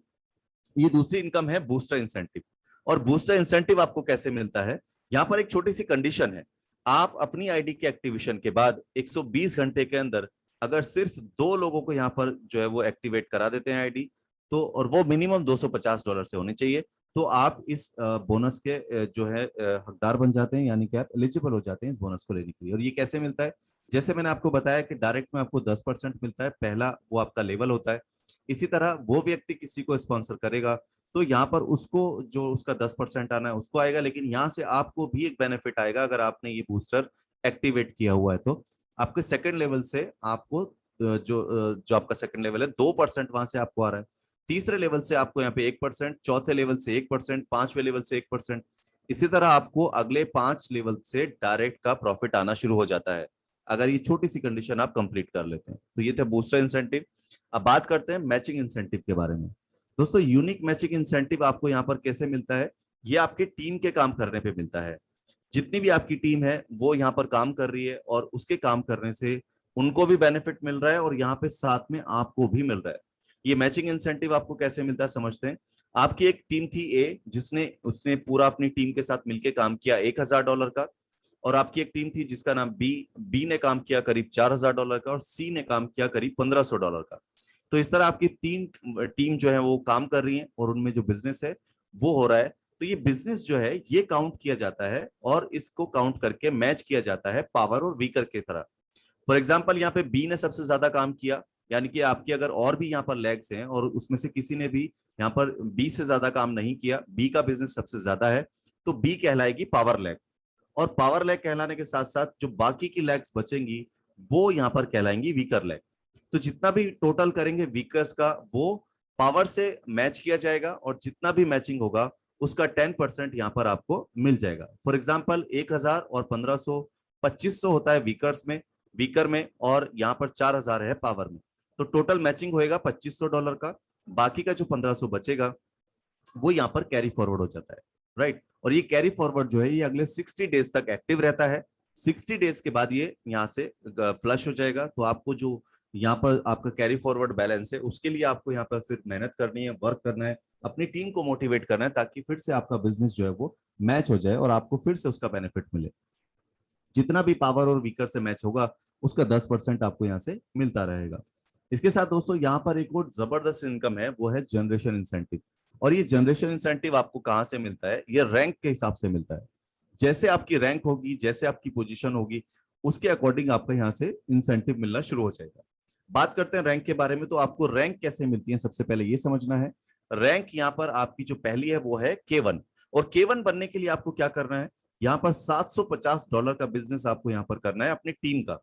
ये दूसरी इनकम है बूस्टर इंसेंटिव। और बूस्टर इंसेंटिव आपको कैसे मिलता है, यहाँ पर एक छोटी सी कंडीशन है। आप अपनी आईडी के एक्टिवेशन के बाद 120 घंटे के अंदर अगर सिर्फ 2 लोगों को यहाँ पर जो है वो एक्टिवेट करा देते हैं आईडी, तो और वो मिनिमम $250 से होनी चाहिए, तो आप इस बोनस के जो है हकदार बन जाते हैं, यानी कि आप एलिजिबल हो जाते हैं इस बोनस को लेने के लिए। और ये कैसे मिलता है, जैसे मैंने आपको बताया कि डायरेक्ट में आपको 10% मिलता है, पहला वो आपका लेवल होता है। इसी तरह वो व्यक्ति किसी को स्पॉन्सर करेगा, तो यहाँ पर उसको जो उसका 10% आना है उसको आएगा, लेकिन यहाँ से आपको भी एक बेनिफिट आएगा। अगर आपने ये बूस्टर एक्टिवेट किया हुआ है, तो आपके सेकंड लेवल से आपको जो आपका सेकंड लेवल है 2% वहां से आपको आ रहा है। तीसरे लेवल से आपको यहाँ पे 1%, चौथे लेवल से 1%, पांचवें लेवल से 1%। इसी तरह आपको अगले 5 लेवल से डायरेक्ट का प्रॉफिट आना शुरू हो जाता है, अगर ये छोटी सी कंडीशन आप कंप्लीट कर लेते हैं। तो ये थे बूस्टर इंसेंटिव। अब बात करते हैं मैचिंग इंसेंटिव के बारे में। दोस्तों यूनिक मैचिंग इंसेंटिव आपको यहाँ पर कैसे मिलता है, ये आपके टीम के काम करने पे मिलता है। जितनी भी आपकी टीम है वो यहाँ पर काम कर रही है, और उसके काम करने से उनको भी बेनिफिट मिल रहा है, और यहाँ पे साथ में आपको भी मिल रहा है। ये मैचिंग इंसेंटिव आपको कैसे मिलता है समझते हैं। आपकी एक टीम थी ए, उसने पूरा अपनी टीम के साथ मिलकर काम किया $1,000 का, और आपकी एक टीम थी जिसका नाम बी ने काम किया करीब $4,000 का, और सी ने काम किया करीब $1,500 का। तो इस तरह आपकी 3 टीम जो है वो काम कर रही है, और उनमें जो बिजनेस है वो हो रहा है। तो ये बिजनेस जो है ये काउंट किया जाता है, और इसको काउंट करके मैच किया जाता है पावर और वीकर की तरह। फॉर एग्जाम्पल यहाँ पे बी ने सबसे ज्यादा काम किया, यानी कि आपके अगर और भी यहाँ पर लेग्स हैं और उसमें से किसी ने भी यहाँ पर बी से ज्यादा काम नहीं किया, बी का बिजनेस सबसे ज्यादा है, तो बी कहलाएगी पावर लेग। और पावर लेग कहलाने के साथ साथ जो बाकी की लेग्स बचेंगी वो यहाँ पर कहलाएंगी वीकर लेग। तो जितना भी टोटल करेंगे वीकर्स का वो पावर से मैच किया जाएगा और जितना भी मैचिंग होगा उसका 10% यहाँ पर आपको मिल जाएगा। फॉर एग्जाम्पल 1000 और 1500 2500 होता है वीकर में और यहाँ पर 4000 है पावर में। तो टोटल मैचिंग होएगा $2500 का, बाकी का जो 1500 बचेगा वो यहाँ पर कैरी फॉरवर्ड हो जाता है, राइट। और ये कैरी फॉरवर्ड जो है ये अगले 60 डेज तक एक्टिव रहता है। 60 डेज के बाद ये यहाँ से फ्लश हो जाएगा। तो आपको जो यहाँ पर आपका कैरी फॉरवर्ड बैलेंस है उसके लिए आपको यहाँ पर फिर मेहनत करनी है, वर्क करना है, अपनी टीम को मोटिवेट करना है ताकि फिर से आपका बिजनेस जो है वो मैच हो जाए और आपको फिर से उसका बेनिफिट मिले। जितना भी पावर और वीकर से मैच होगा उसका 10% आपको यहाँ से मिलता रहेगा। इसके साथ दोस्तों यहाँ पर एक और जबरदस्त इनकम है, वो है जनरेशन इंसेंटिव। और ये जनरेशन इंसेंटिव आपको कहाँ से मिलता है? ये रैंक के हिसाब से मिलता है। जैसे आपकी रैंक होगी, जैसे आपकी पोजीशन होगी, उसके अकॉर्डिंग आपको यहाँ से इंसेंटिव मिलना शुरू हो जाएगा। बात करते हैं रैंक के बारे में। तो आपको रैंक कैसे मिलती है सबसे पहले ये समझना है। रैंक यहाँ पर आपकी जो पहली है वो है K1। और K1 बनने के लिए आपको क्या करना है? यहाँ पर $750 का बिजनेस आपको यहाँ पर करना है अपनी टीम का,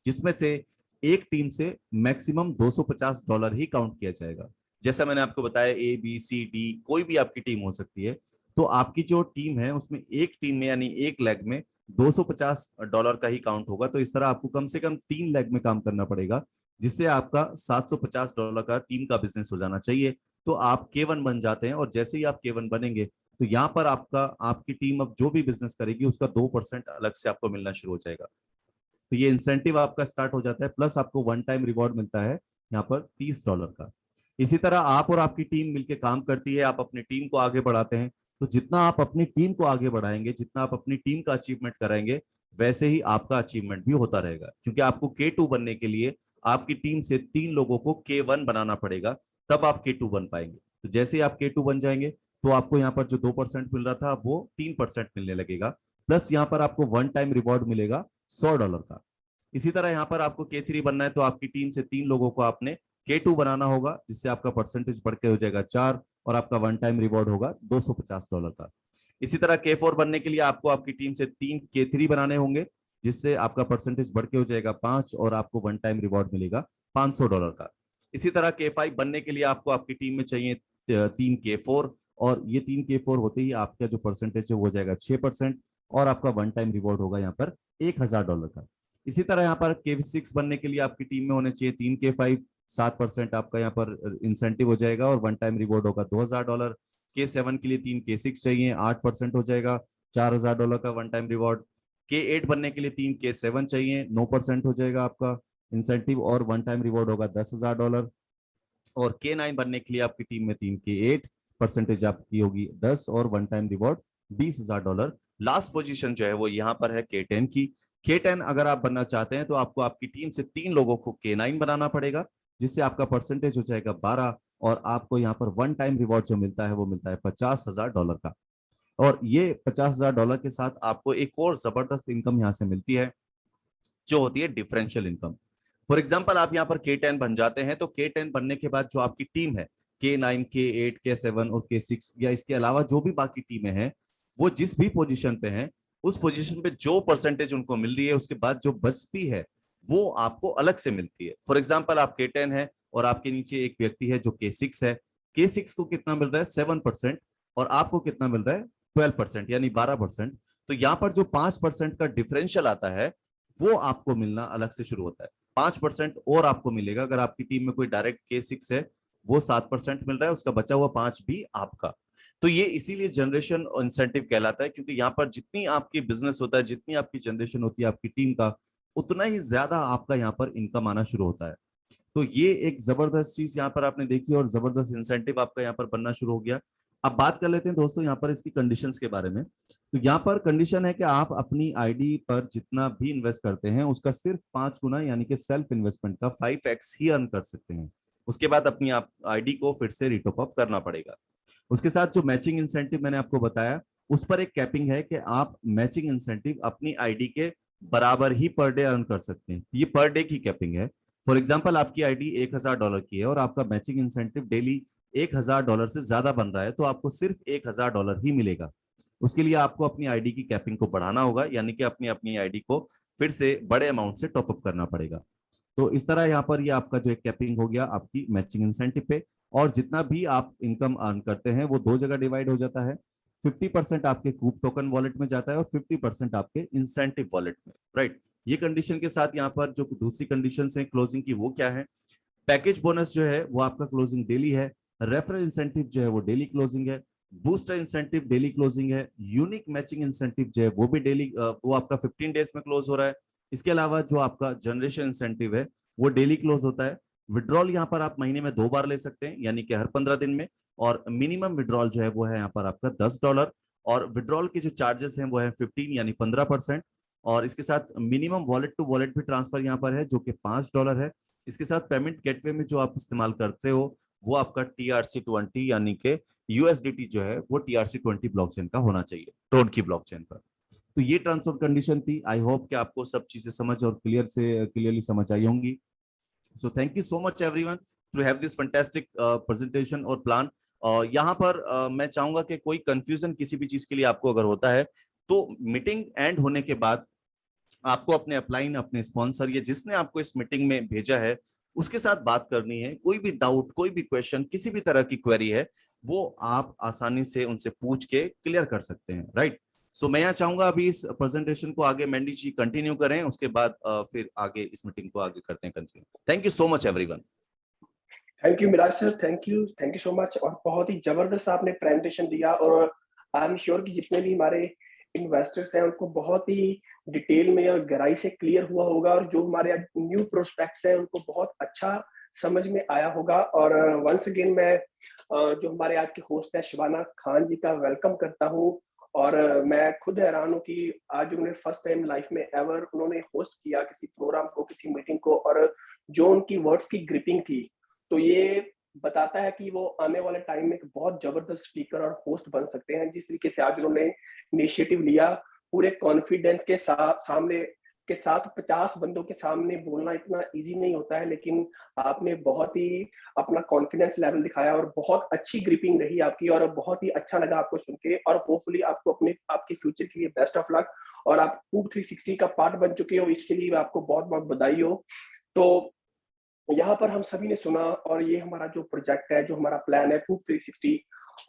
जिसमें से एक टीम से मैक्सिमम $250 ही काउंट किया जाएगा। जैसा मैंने आपको बताया ABCD कोई भी आपकी टीम हो सकती है। तो आपकी जो टीम है उसमें एक टीम में यानी एक लेग में $250 का ही काउंट होगा। तो इस तरह आपको कम से कम 3 लेग में काम करना पड़ेगा, जिससे आपका $750 का टीम का बिजनेस हो जाना चाहिए। तो आप K1 बन जाते हैं और जैसे ही आप K1 बनेंगे तो यहाँ पर आपकी टीम अब जो भी बिजनेस करेगी उसका 2% अलग से आपको मिलना शुरू हो जाएगा। तो ये इंसेंटिव आपका स्टार्ट हो जाता है। प्लस आपको वन टाइम रिवॉर्ड मिलता है यहाँ पर $30 का। इसी तरह आप और आपकी टीम मिलकर काम करती है, आप अपनी टीम को आगे बढ़ाते हैं। तो जितना आप अपनी टीम को आगे बढ़ाएंगे, जितना आप अपनी टीम का अचीवमेंट कराएंगे, वैसे ही आपका अचीवमेंट भी होता रहेगा। क्योंकि आपको K2 बनने के लिए आपकी टीम से 3 लोगों को K1 बनाना पड़ेगा, तब आप K2 बन पाएंगे। तो जैसे ही आप K2 बन जाएंगे तो आपको यहाँ पर जो 2% मिल रहा था वो 3% मिलने लगेगा। प्लस यहाँ पर आपको वन टाइम रिवॉर्ड मिलेगा $100 का। इसी तरह यहाँ पर आपको K3 बनना है तो आपकी टीम से 3 लोगों को आपने K2 बनाना होगा, जिससे आपका परसेंटेज बढ़ के हो जाएगा 4 और आपका वन टाइम रिवॉर्ड होगा $250 का। इसी तरह K4 बनने के लिए आपको आपकी टीम से 3 K3 बनाने होंगे, जिससे आपका परसेंटेज बढ़ के हो जाएगा 5 और आपको वन टाइम रिवॉर्ड मिलेगा $500 का। इसी तरह K5 बनने के लिए आपको आपकी टीम में चाहिए 3 K4 और ये 3 K4 होते ही आपका जो परसेंटेज है वो हो जाएगा 6% और आपका वन टाइम रिवॉर्ड होगा यहाँ पर $1000 का। इसी तरह यहाँ पर K6 बनने के लिए आपकी टीम में होने चाहिए 3 K5, 7% आपका यहाँ पर इंसेंटिव हो जाएगा और वन टाइम रिवॉर्ड होगा $2000। K7 के लिए 3 K6 चाहिए, 8% हो जाएगा, $4000 का वन टाइम रिवॉर्ड। K8 बनने के लिए 3 K7 चाहिए, 9% हो जाएगा आपका इंसेंटिव और वन टाइम रिवॉर्ड होगा $10000। और K9 बनने के लिए आपकी टीम में 3 K8, परसेंटेज आपकी होगी 10 और one time reward $20000। Last position जो है वो यहाँ पर है K10 की। K10 अगर आप बनना चाहते हैं तो आपको आपकी टीम से 3 लोगों को K9 बनाना पड़ेगा, जिससे आपका परसेंटेज हो जाएगा 12 और आपको यहाँ पर वन टाइम रिवॉर्ड जो मिलता है वो मिलता है $50000 का। और ये $50000 के साथ आपको एक और जबरदस्त इनकम यहाँ से मिलती है, जो होती है डिफरेंशियल इनकम। फॉर एग्जाम्पल आप यहाँ पर K10 बन जाते हैं तो K10 बनने के बाद जो आपकी टीम है K9, K8, K7 और K6 या इसके अलावा जो भी बाकी टीमें हैं, वो जिस भी पोजीशन पे हैं उस पोजीशन पे जो परसेंटेज उनको मिल रही है उसके बाद जो बचती है वो आपको अलग से मिलती है। फॉर एग्जाम्पल आप K10 है और आपके नीचे एक व्यक्ति है जो K6 है। K6 को कितना मिल रहा है? 7% और आपको कितना मिल रहा है? 12% यानी 12%। तो यहाँ पर जो 5% का डिफरेंशियल आता है वो आपको मिलना अलग से शुरू होता है। 5% और आपको मिलेगा अगर आपकी टीम में कोई डायरेक्ट K6 है, वो 7% मिल रहा है, उसका बचा हुआ 5 भी आपका। तो ये इसीलिए जनरेशन इंसेंटिव कहलाता है, क्योंकि यहाँ पर जितनी आपकी बिजनेस होता है, जितनी आपकी जनरेशन होती है आपकी टीम का, उतना ही ज्यादा आपका यहाँ पर इनकम आना शुरू होता है। तो ये एक जबरदस्त चीज यहाँ पर आपने देखी और जबरदस्त इंसेंटिव आपका यहाँ पर बनना शुरू हो गया। अब बात कर लेते हैं दोस्तों यहाँ पर इसकी कंडीशंस के बारे में। तो यहाँ पर कंडीशन है कि आप अपनी आईडी पर जितना भी इन्वेस्ट करते हैं उसका सिर्फ 5 गुना यानी कि सेल्फ इन्वेस्टमेंट का 5x ही अर्न कर सकते हैं। उसके बाद अपनी आप आईडी को फिर से रिटॉप अप करना पड़ेगा। उसके साथ जो मैचिंग इंसेंटिव मैंने आपको बताया, उस पर एक कैपिंग है कि आप मैचिंग इंसेंटिव अपनी आईडी के बराबर ही पर डे अर्न कर सकते हैं। ये पर डे की कैपिंग है। फॉर एग्जाम्पल आपकी आईडी $1000 की है और आपका मैचिंग इंसेंटिव डेली $1000 से ज्यादा बन रहा है, तो आपको सिर्फ $1000 ही मिलेगा। उसके लिए आपको अपनी आईडी की कैपिंग को बढ़ाना होगा, यानी कि अपनी अपनी आईडी को फिर से बड़े अमाउंट से टॉपअप करना पड़ेगा। तो इस तरह यहाँ पर ये आपका जो एक कैपिंग हो गया आपकी मैचिंग इंसेंटिव पे। और जितना भी आप इनकम अर्न करते हैं वो दो जगह डिवाइड हो जाता है। 50% आपके कूप टोकन वॉलेट में जाता है और 50% आपके इंसेंटिव वॉलेट में, राइट। ये कंडीशन के साथ यहाँ पर जो दूसरी कंडीशन है क्लोजिंग की, वो क्या है? पैकेज बोनस जो है वो आपका क्लोजिंग डेली है। रेफरल इंसेंटिव जो है वो डेली क्लोजिंग है। बूस्टर इंसेंटिव डेली क्लोजिंग है। यूनिक मैचिंग इंसेंटिव जो है वो भी डेली, वो आपका 15 डेज में क्लोज हो रहा है। इसके अलावा जो आपका जनरेशन इंसेंटिव है वो डेली क्लोज होता है। विड्रॉल यहाँ पर आप महीने में 2 बार ले सकते हैं, यानी कि हर 15 दिन में। और मिनिमम विड्रॉल जो है वो है यहाँ पर आपका $10। और विड्रॉल के जो चार्जेस हैं वो है 15 यानी 15%। और इसके साथ मिनिमम वॉलेट टू वॉलेट भी ट्रांसफर यहाँ पर है जो कि $5 है। इसके साथ पेमेंट गेटवे में जो आप इस्तेमाल करते हो वो आपका TRC20 यानी कि USDT जो है वो TRC20 ब्लॉकचेन का होना चाहिए, ट्रोन की ब्लॉकचेन पर। तो ये टर्म्स और कंडीशन थी। आई होप कि आपको सब चीजें समझ और क्लियरली समझ आई होंगी। So thank you so much everyone to have this fantastic presentation और प्लान। यहाँ पर मैं चाहूंगा कि कोई कंफ्यूजन किसी भी चीज के लिए आपको अगर होता है तो मीटिंग एंड होने के बाद आपको अपने अपलाइन, अपने स्पॉन्सर या जिसने आपको इस मीटिंग में भेजा है उसके साथ बात करनी है। कोई भी डाउट, कोई भी क्वेश्चन, किसी भी तरह की क्वेरी है वो आप आसानी से उनसे पूछ के क्लियर कर सकते हैं, राइट। सो मैं यहाँ चाहूंगा अभी इस प्रेजेंटेशन को आगे मैंडी जी कंटिन्यू करें, उसके बाद फिर आगे इस मीटिंग को आगे करते हैं continue. Thank you so much everyone. Thank you Miraj sir, thank you so much. और बहुत ही जबरदस्त आपने प्रेजेंटेशन दिया और आई एम श्योर कि जितने भी हमारे इन्वेस्टर्स हैं उनको बहुत ही डिटेल में और गहराई से क्लियर हुआ होगा, और जो हमारे आज न्यू प्रोस्पेक्ट्स हैं उनको बहुत अच्छा समझ में आया होगा। और वंस अगेन मैं जो हमारे आज के होस्ट है शिवाना खान जी का वेलकम करता हूँ। और मैं खुद हैरान हूँ कि आज उन्होंने फर्स्ट टाइम लाइफ में एवर उन्होंने होस्ट किया किसी प्रोग्राम को, किसी मीटिंग को, और जो उनकी वर्ड्स की ग्रिपिंग थी, तो ये बताता है कि वो आने वाले टाइम में एक बहुत जबरदस्त स्पीकर और होस्ट बन सकते हैं। जिस तरीके से आज उन्होंने इनिशिएटिव लिया, पूरे कॉन्फिडेंस के साथ 50 बंदों के सामने बोलना इतना इजी नहीं होता है, लेकिन आपने बहुत ही अपना कॉन्फिडेंस लेवल दिखाया और बहुत अच्छी ग्रिपिंग रही आपकी, और बहुत ही अच्छा लगा आपको सुन के। और होपफुली आपको आपके फ्यूचर के लिए बेस्ट ऑफ लक। और आप कूप 360 का पार्ट बन चुके हो, इसके लिए आपको बहुत बहुत बधाई हो। तो यहाँ पर हम सभी ने सुना, और ये हमारा जो प्रोजेक्ट है, जो हमारा प्लान है कूप 360,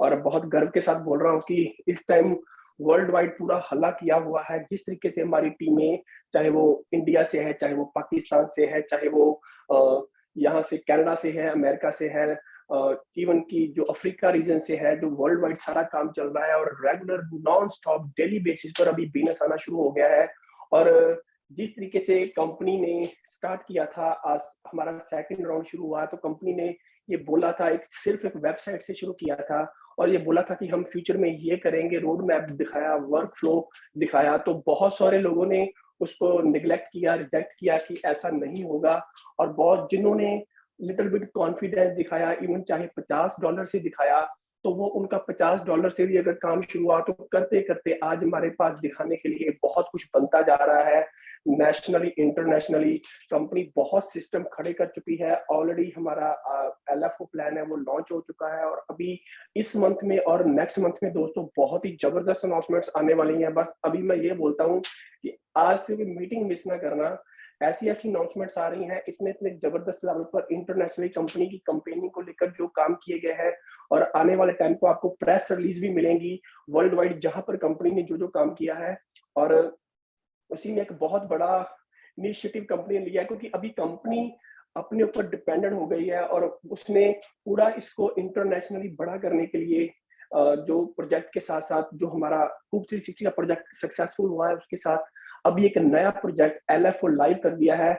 और बहुत गर्व के साथ बोल रहा हूँ कि इस टाइम वर्ल्ड वाइड पूरा हल्ला किया हुआ है। जिस तरीके से हमारी टीमें, चाहे वो इंडिया से है, चाहे वो पाकिस्तान से है, चाहे वो यहाँ से कनाडा से है, अमेरिका से है, इवन की जो अफ्रीका रीजन से है, जो वर्ल्ड वाइड सारा काम चल रहा है, और regular non stop daily basis पर अभी बिजनेस आना शुरू हो गया है। और जिस तरीके से कंपनी ने स्टार्ट किया था, आज हमारा सेकंड राउंड शुरू हुआ, तो कंपनी ने ये बोला था, सिर्फ एक वेबसाइट से शुरू किया था, और ये बोला था कि हम फ्यूचर में ये करेंगे, रोड मैप दिखाया, वर्क फ्लो दिखाया। तो बहुत सारे लोगों ने उसको निगलेक्ट किया, रिजेक्ट किया कि ऐसा नहीं होगा। और बहुत जिन्होंने लिटिल बिट कॉन्फिडेंस दिखाया, इवन चाहे $50 से दिखाया, तो वो उनका $50 से भी अगर काम शुरू हुआ, तो करते करते आज हमारे पास दिखाने के लिए बहुत कुछ बनता जा रहा है। नेशनली, इंटरनेशनली कंपनी बहुत सिस्टम खड़े कर चुकी है। ऑलरेडी हमारा LFO प्लान है वो लॉन्च हो चुका है, और अभी इस मंथ में और नेक्स्ट मंथ में दोस्तों बहुत ही जबरदस्त अनाउंसमेंट्स आने वाली हैं। बस अभी मैं ये बोलता हूँ कि आज से भी मीटिंग मिस ना करना, ऐसी अनाउंसमेंट्स आ रही हैं इतने इतने जबरदस्त लेवल पर इंटरनेशनली कंपनी की कंपेनिंग को लेकर जो काम किए गए हैं। और आने वाले टाइम को आपको प्रेस रिलीज भी मिलेंगी वर्ल्ड वाइड, जहां पर कंपनी ने जो जो काम किया है। और उसी में एक बहुत बड़ा इनिशिएटिव कंपनी ने लिया है, क्योंकि अभी कंपनी अपने ऊपर डिपेंडेंट हो गई है, और उसने पूरा इसको इंटरनेशनली बड़ा करने के लिए जो प्रोजेक्ट के साथ साथ जो हमारा कूप 360 का प्रोजेक्ट सक्सेसफुल हुआ है, उसके साथ अभी एक नया प्रोजेक्ट LFO लाइव कर दिया है।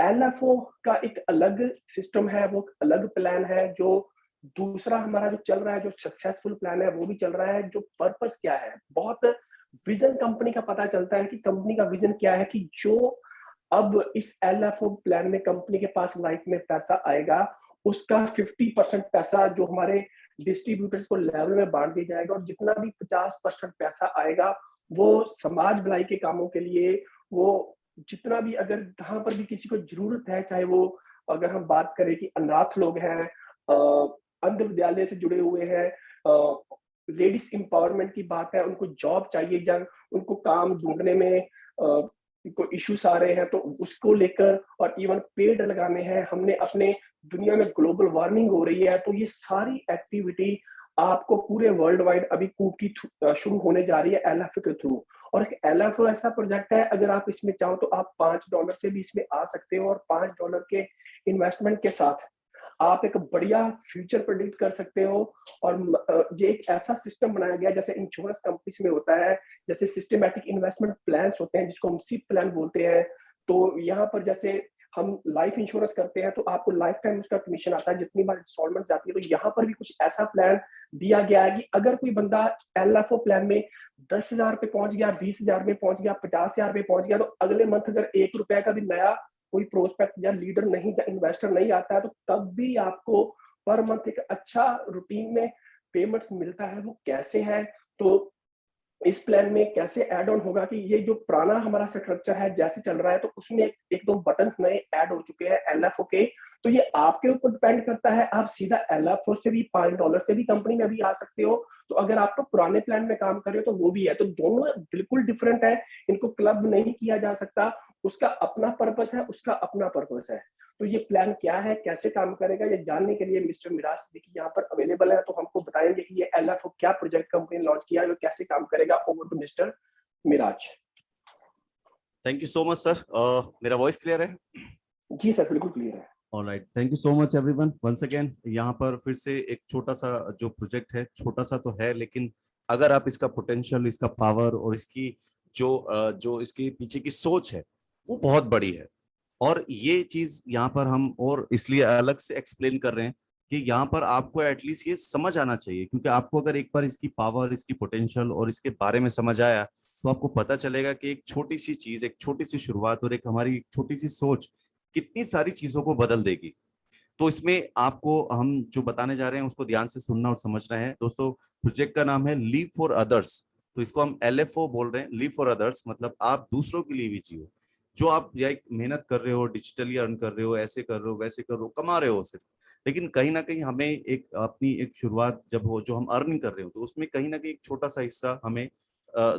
LFO का एक अलग सिस्टम है, वो अलग प्लान है। जो दूसरा हमारा जो चल रहा है, जो सक्सेसफुल प्लान है, वो भी चल रहा है। जो पर्पस क्या है, बहुत विजन कंपनी का पता चलता है कि कंपनी का विजन क्या है, कि जो अब इस LFO प्लान में कंपनी के पास लाइफ में पैसा आएगा, उसका 50% पैसा जो हमारे डिस्ट्रीब्यूटर्स को लेवल में बांट दिया जाएगा, और जितना भी 50% पैसा आएगा वो समाज भलाई के कामों के लिए, वो जितना भी अगर जहाँ पर भी किसी को ज़रूरत है, चाहे वो अगर हम बात करें कि अनाथ लोग हैं, अंध विद्यालय से जुड़े हुए हैं, लेडीज़ एम्पावरमेंट की बात है, उनको जॉब चाहिए या उनको काम ढूँढने में कोई इश्यूज़ आ रहे हैं, तो उसको लेकर और इवन पेड़ लगाने हैं, हमने अपने दुनिया में ग्लोबल वार्मिंग हो रही है, तो ये सारी एक्टिविटी आपको पूरे वर्ल्ड वाइड अभी कूप की शुरू होने जा रही है एलएफ के थ्रू। और एक एलएफ ऐसा प्रोजेक्ट है, अगर आप इसमें चाहो तो आप $5 से भी इसमें आ सकते हो और $5 के इन्वेस्टमेंट के साथ आप एक बढ़िया फ्यूचर प्रेडिक्ट कर सकते हो। और ये एक ऐसा सिस्टम बनाया गया है जैसे इंश्योरेंस कंपनीज में होता है, जैसे सिस्टमैटिक इन्वेस्टमेंट प्लान्स होते हैं जिसको हम सिप प्लान बोलते हैं। तो यहाँ पर जैसे हम लाइफ इंश्योरेंस करते हैं तो आपको लाइफ टाइम उसका कमीशन आता है जितनी बार इंस्टॉलमेंट जाती है, तो यहाँ पर भी कुछ ऐसा प्लान दिया गया है कि अगर कोई बंदा एलएफओ प्लान में 10,000 पे पहुंच गया, 20,000 पे पहुंच गया, 50,000 पे पहुंच गया, तो अगले मंथ अगर ₹1 का भी नया कोई प्रोस्पेक्ट या लीडर नहीं या इन्वेस्टर नहीं आता है, तो तब भी आपको पर मंथ एक अच्छा रूटीन में पेमेंट्स मिलता है। वो कैसे है, तो इस प्लान में कैसे ऐड ऑन होगा कि ये जो पुराना हमारा स्ट्रक्चर है जैसे चल रहा है, तो उसमें एक दो बटन नए ऐड हो चुके हैं एलएफओ के। तो ये आपके ऊपर डिपेंड करता है, आप सीधा एलएफओ से भी $5 से भी कंपनी में भी आ सकते हो। तो अगर आप तो पुराने प्लान में काम कर रहे हो तो वो भी है, तो दोनों बिल्कुल डिफरेंट है, इनको क्लब नहीं किया जा सकता। उसका अपना पर्पस है, उसका अपना पर्पस है। तो ये प्लान क्या है, कैसे काम करेगा, ये जानने के लिए मिस्टर मिराज सिद्दीकी यहाँ पर अवेलेबल है, तो हमको बताएंगे कि ये एलएफओ क्या प्रोजेक्ट कंपनी ने लॉन्च किया है और कैसे काम करेगा। Over to mister Miraj. Thank you so much sir. मेरा वॉइस क्लियर है? जी सर, बिल्कुल क्लियर है। Alright, thank you so much everyone once again. यहाँ पर फिर से एक छोटा सा जो प्रोजेक्ट है, छोटा सा तो है, लेकिन अगर आप इसका पोटेंशियल, इसका पावर और इसकी जो इसके पीछे की सोच है वो बहुत बड़ी है। और ये चीज यहाँ पर हम और इसलिए अलग से एक्सप्लेन कर रहे हैं कि यहाँ पर आपको एटलीस्ट ये समझ आना चाहिए, क्योंकि आपको अगर एक बार इसकी पावर, इसकी पोटेंशियल और इसके बारे में समझ आया तो आपको पता चलेगा कि एक छोटी सी चीज, एक छोटी सी शुरुआत और एक हमारी छोटी सी सोच कितनी सारी चीजों को बदल देगी। तो इसमें आपको हम जो बताने जा रहे हैं उसको ध्यान से सुनना और समझना है। दोस्तों, प्रोजेक्ट का नाम है लीव फॉर अदर्स। तो इसको हम एलएफओ बोल रहे हैं, लीव फॉर अदर्स, मतलब आप दूसरों के लिए भी जियो। जो आप या एक मेहनत कर रहे हो, डिजिटली अर्न कर रहे हो, ऐसे कर रहे हो, वैसे कर रहे हो, कमा रहे हो सिर्फ, लेकिन कहीं ना कहीं हमें एक अपनी एक शुरुआत जब हो, जो हम अर्निंग कर रहे हो, तो उसमें कहीं ना कहीं एक छोटा सा हिस्सा हमें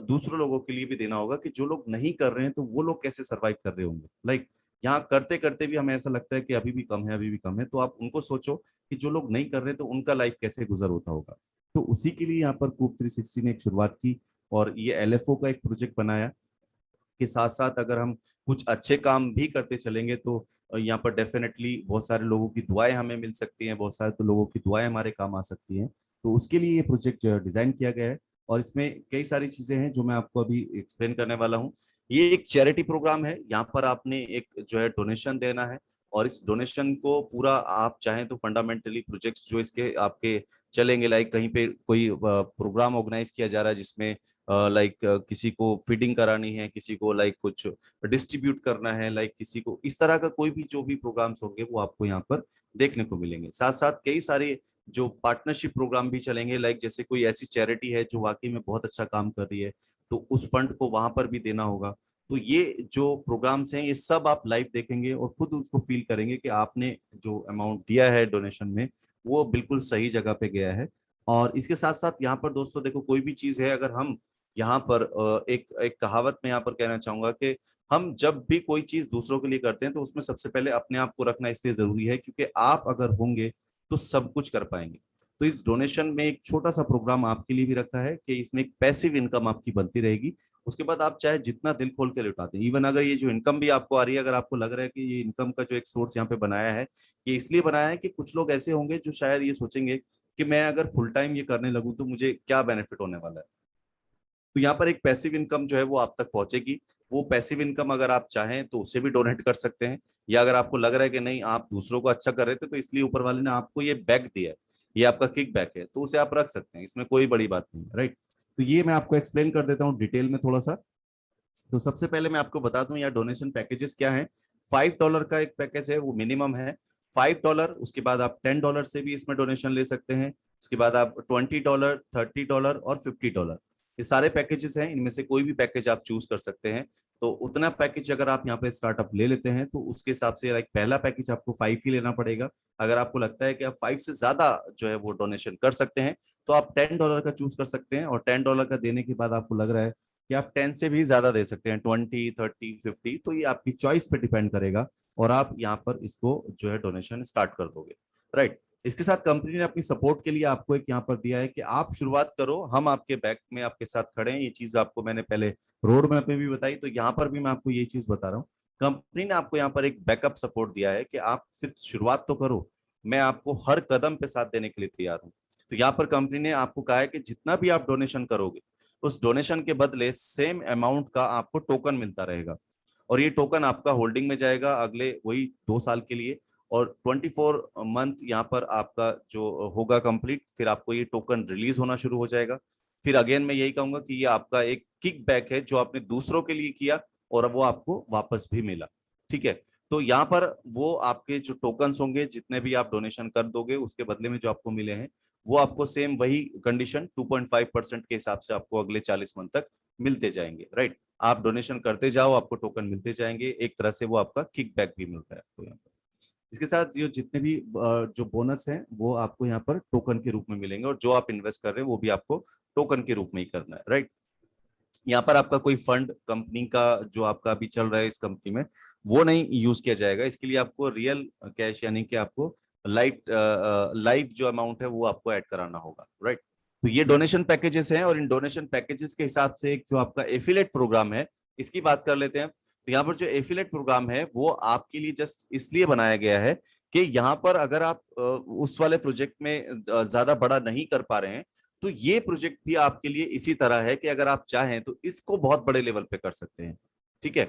दूसरों लोगों के लिए भी देना होगा कि जो लोग नहीं कर रहे हैं तो वो लोग कैसे सरवाइव कर रहे होंगे। लाइक यहाँ करते करते भी हमें ऐसा लगता है कि अभी भी कम है, अभी भी कम है, तो आप उनको सोचो कि जो लोग नहीं कर रहे तो उनका लाइफ कैसे गुजर होता होगा। तो उसी के लिए यहाँ पर कूप 360 ने एक शुरुआत की और ये एलएफओ का एक प्रोजेक्ट बनाया के साथ साथ अगर हम कुछ अच्छे काम भी करते चलेंगे तो यहाँ पर डेफिनेटली बहुत सारे लोगों की दुआएं हमें मिल सकती हैं, बहुत सारे तो लोगों की दुआएं हमारे काम आ सकती हैं। तो उसके लिए ये प्रोजेक्ट डिजाइन किया गया है और इसमें कई सारी चीजें हैं जो मैं आपको अभी एक्सप्लेन करने वाला हूँ। ये एक चैरिटी प्रोग्राम है, यहाँ पर आपने एक जो है डोनेशन देना है और इस डोनेशन को पूरा आप चाहें तो फंडामेंटली प्रोजेक्ट्स जो इसके आपके चलेंगे, लाइक कहीं पे कोई प्रोग्राम ऑर्गेनाइज किया जा रहा है जिसमें लाइक किसी को फीडिंग करानी है, किसी को लाइक कुछ डिस्ट्रीब्यूट करना है, लाइक किसी को इस तरह का कोई भी जो भी प्रोग्राम्स होंगे वो आपको यहाँ पर देखने को मिलेंगे। साथ साथ कई सारे जो पार्टनरशिप प्रोग्राम भी चलेंगे, लाइक जैसे कोई ऐसी चैरिटी है जो वाकई में बहुत अच्छा काम कर रही है तो उस फंड को वहां पर भी देना होगा। तो ये जो प्रोग्राम्स हैं ये सब आप लाइव देखेंगे और खुद उसको फील करेंगे कि आपने जो अमाउंट दिया है डोनेशन में वो बिल्कुल सही जगह पे गया है। और इसके साथ साथ यहाँ पर दोस्तों देखो, कोई भी चीज है, अगर हम यहाँ पर एक एक कहावत में यहाँ पर कहना चाहूंगा कि हम जब भी कोई चीज दूसरों के लिए करते हैं तो उसमें सबसे पहले अपने आप को रखना इसलिए जरूरी है क्योंकि आप अगर होंगे तो सब कुछ कर पाएंगे। तो इस डोनेशन में एक छोटा सा प्रोग्राम आपके लिए भी रखा है कि इसमें एक पैसिव इनकम आपकी बनती रहेगी। उसके बाद आप चाहे जितना दिल खोल के लुटाते हैं, इवन अगर ये जो इनकम भी आपको आ रही है, अगर आपको लग रहा है कि ये इनकम का जो एक सोर्स यहाँ पे बनाया है, ये इसलिए बनाया है कि कुछ लोग ऐसे होंगे जो शायद ये सोचेंगे कि मैं अगर फुल टाइम ये करने लगूं तो मुझे क्या बेनिफिट होने वाला है। तो यहाँ पर एक पैसिव इनकम जो है वो आप तक पहुंचेगी। वो पैसिव इनकम अगर आप चाहें तो उसे भी डोनेट कर सकते हैं, या अगर आपको लग रहा है कि नहीं आप दूसरों को अच्छा कर रहे थे तो इसलिए ऊपर वाले ने आपको ये बैक दिया है, ये आपका किक बैक है, तो उसे आप रख सकते हैं, इसमें कोई बड़ी बात नहीं है, राइट। तो ये मैं आपको एक्सप्लेन कर देता हूँ डिटेल में थोड़ा सा। तो सबसे पहले मैं आपको बता दूं यहाँ डोनेशन पैकेजेस क्या है। $5 का एक पैकेज है, वो मिनिमम है $5। उसके बाद आप $10 से भी इसमें डोनेशन ले सकते हैं। उसके बाद आप $20, $30 और $50, ये सारे पैकेजेस हैं, इनमें से कोई भी पैकेज आप चूज कर सकते हैं। तो उतना पैकेज अगर आप यहाँ पे स्टार्टअप ले लेते हैं तो उसके हिसाब से लाइक पहला पैकेज आपको 5 ही लेना पड़ेगा। अगर आपको लगता है कि आप 5 से ज्यादा जो है वो डोनेशन कर सकते हैं तो आप $10 का चूज कर सकते हैं, और $10 का देने के बाद आपको लग रहा है कि आप 10 से भी ज्यादा दे सकते हैं, 20, 30, 50, तो ये आपकी चॉइस पे डिपेंड करेगा और आप यहाँ पर इसको जो है डोनेशन स्टार्ट कर दोगे, राइट। इसके साथ कंपनी ने अपनी सपोर्ट के लिए आपको एक यहाँ पर दिया है कि आप शुरुआत करो, हम आपके बैक में आपके साथ खड़े हैं। ये चीज आपको मैंने पहले रोड मैप में भी बताई, तो यहाँ पर भी मैं आपको ये चीज बता रहा हूँ। कंपनी ने आपको यहाँ पर एक बैकअप सपोर्ट दिया है कि आप सिर्फ शुरुआत तो करो, मैं आपको हर कदम पे साथ देने के लिए तैयार हूँ। तो यहाँ पर कंपनी ने आपको कहा है कि जितना भी आप डोनेशन करोगे उस डोनेशन के बदले सेम अमाउंट का आपको टोकन मिलता रहेगा, और ये टोकन आपका होल्डिंग में जाएगा अगले वही 2 साल के लिए, और 24 मंथ यहाँ पर आपका जो होगा कंप्लीट, फिर आपको ये टोकन रिलीज होना शुरू हो जाएगा। फिर अगेन मैं यही कहूंगा कि ये आपका एक किक बैक है जो आपने दूसरों के लिए किया और वो आपको वापस भी मिला, ठीक है। तो यहाँ पर वो आपके जो टोकन्स होंगे, जितने भी आप डोनेशन कर दोगे उसके बदले में जो आपको मिले हैं, वो आपको सेम वही कंडीशन 2.5% के हिसाब से आपको अगले 40 मंथ तक मिलते जाएंगे, राइट। आप डोनेशन करते जाओ, आपको टोकन मिलते जाएंगे, एक तरह से वो आपका किक बैक भी मिलता है आपको यहाँ पर। इसके साथ जो जितने भी जो बोनस हैं वो आपको यहाँ पर टोकन के रूप में मिलेंगे, और जो आप इन्वेस्ट कर रहे हैं वो भी आपको टोकन के रूप में ही करना है, राइट। यहाँ पर आपका कोई फंड कंपनी का जो आपका अभी चल रहा है इस कंपनी में वो नहीं यूज किया जाएगा। इसके लिए आपको रियल कैश यानी कि आपको लाइव जो अमाउंट है वो आपको ऐड कराना होगा, राइट। तो ये डोनेशन पैकेजेस हैं, और इन डोनेशन पैकेजेस के हिसाब से एक जो आपका एफिलेट प्रोग्राम है इसकी बात कर लेते हैं। तो यहाँ पर जो एफिलेट प्रोग्राम है वो आपके लिए जस्ट इसलिए बनाया गया है कि यहाँ पर अगर आप उस वाले प्रोजेक्ट में ज्यादा बड़ा नहीं कर पा रहे हैं तो ये प्रोजेक्ट भी आपके लिए इसी तरह है कि अगर आप चाहें तो इसको बहुत बड़े लेवल पे कर सकते हैं, ठीक है।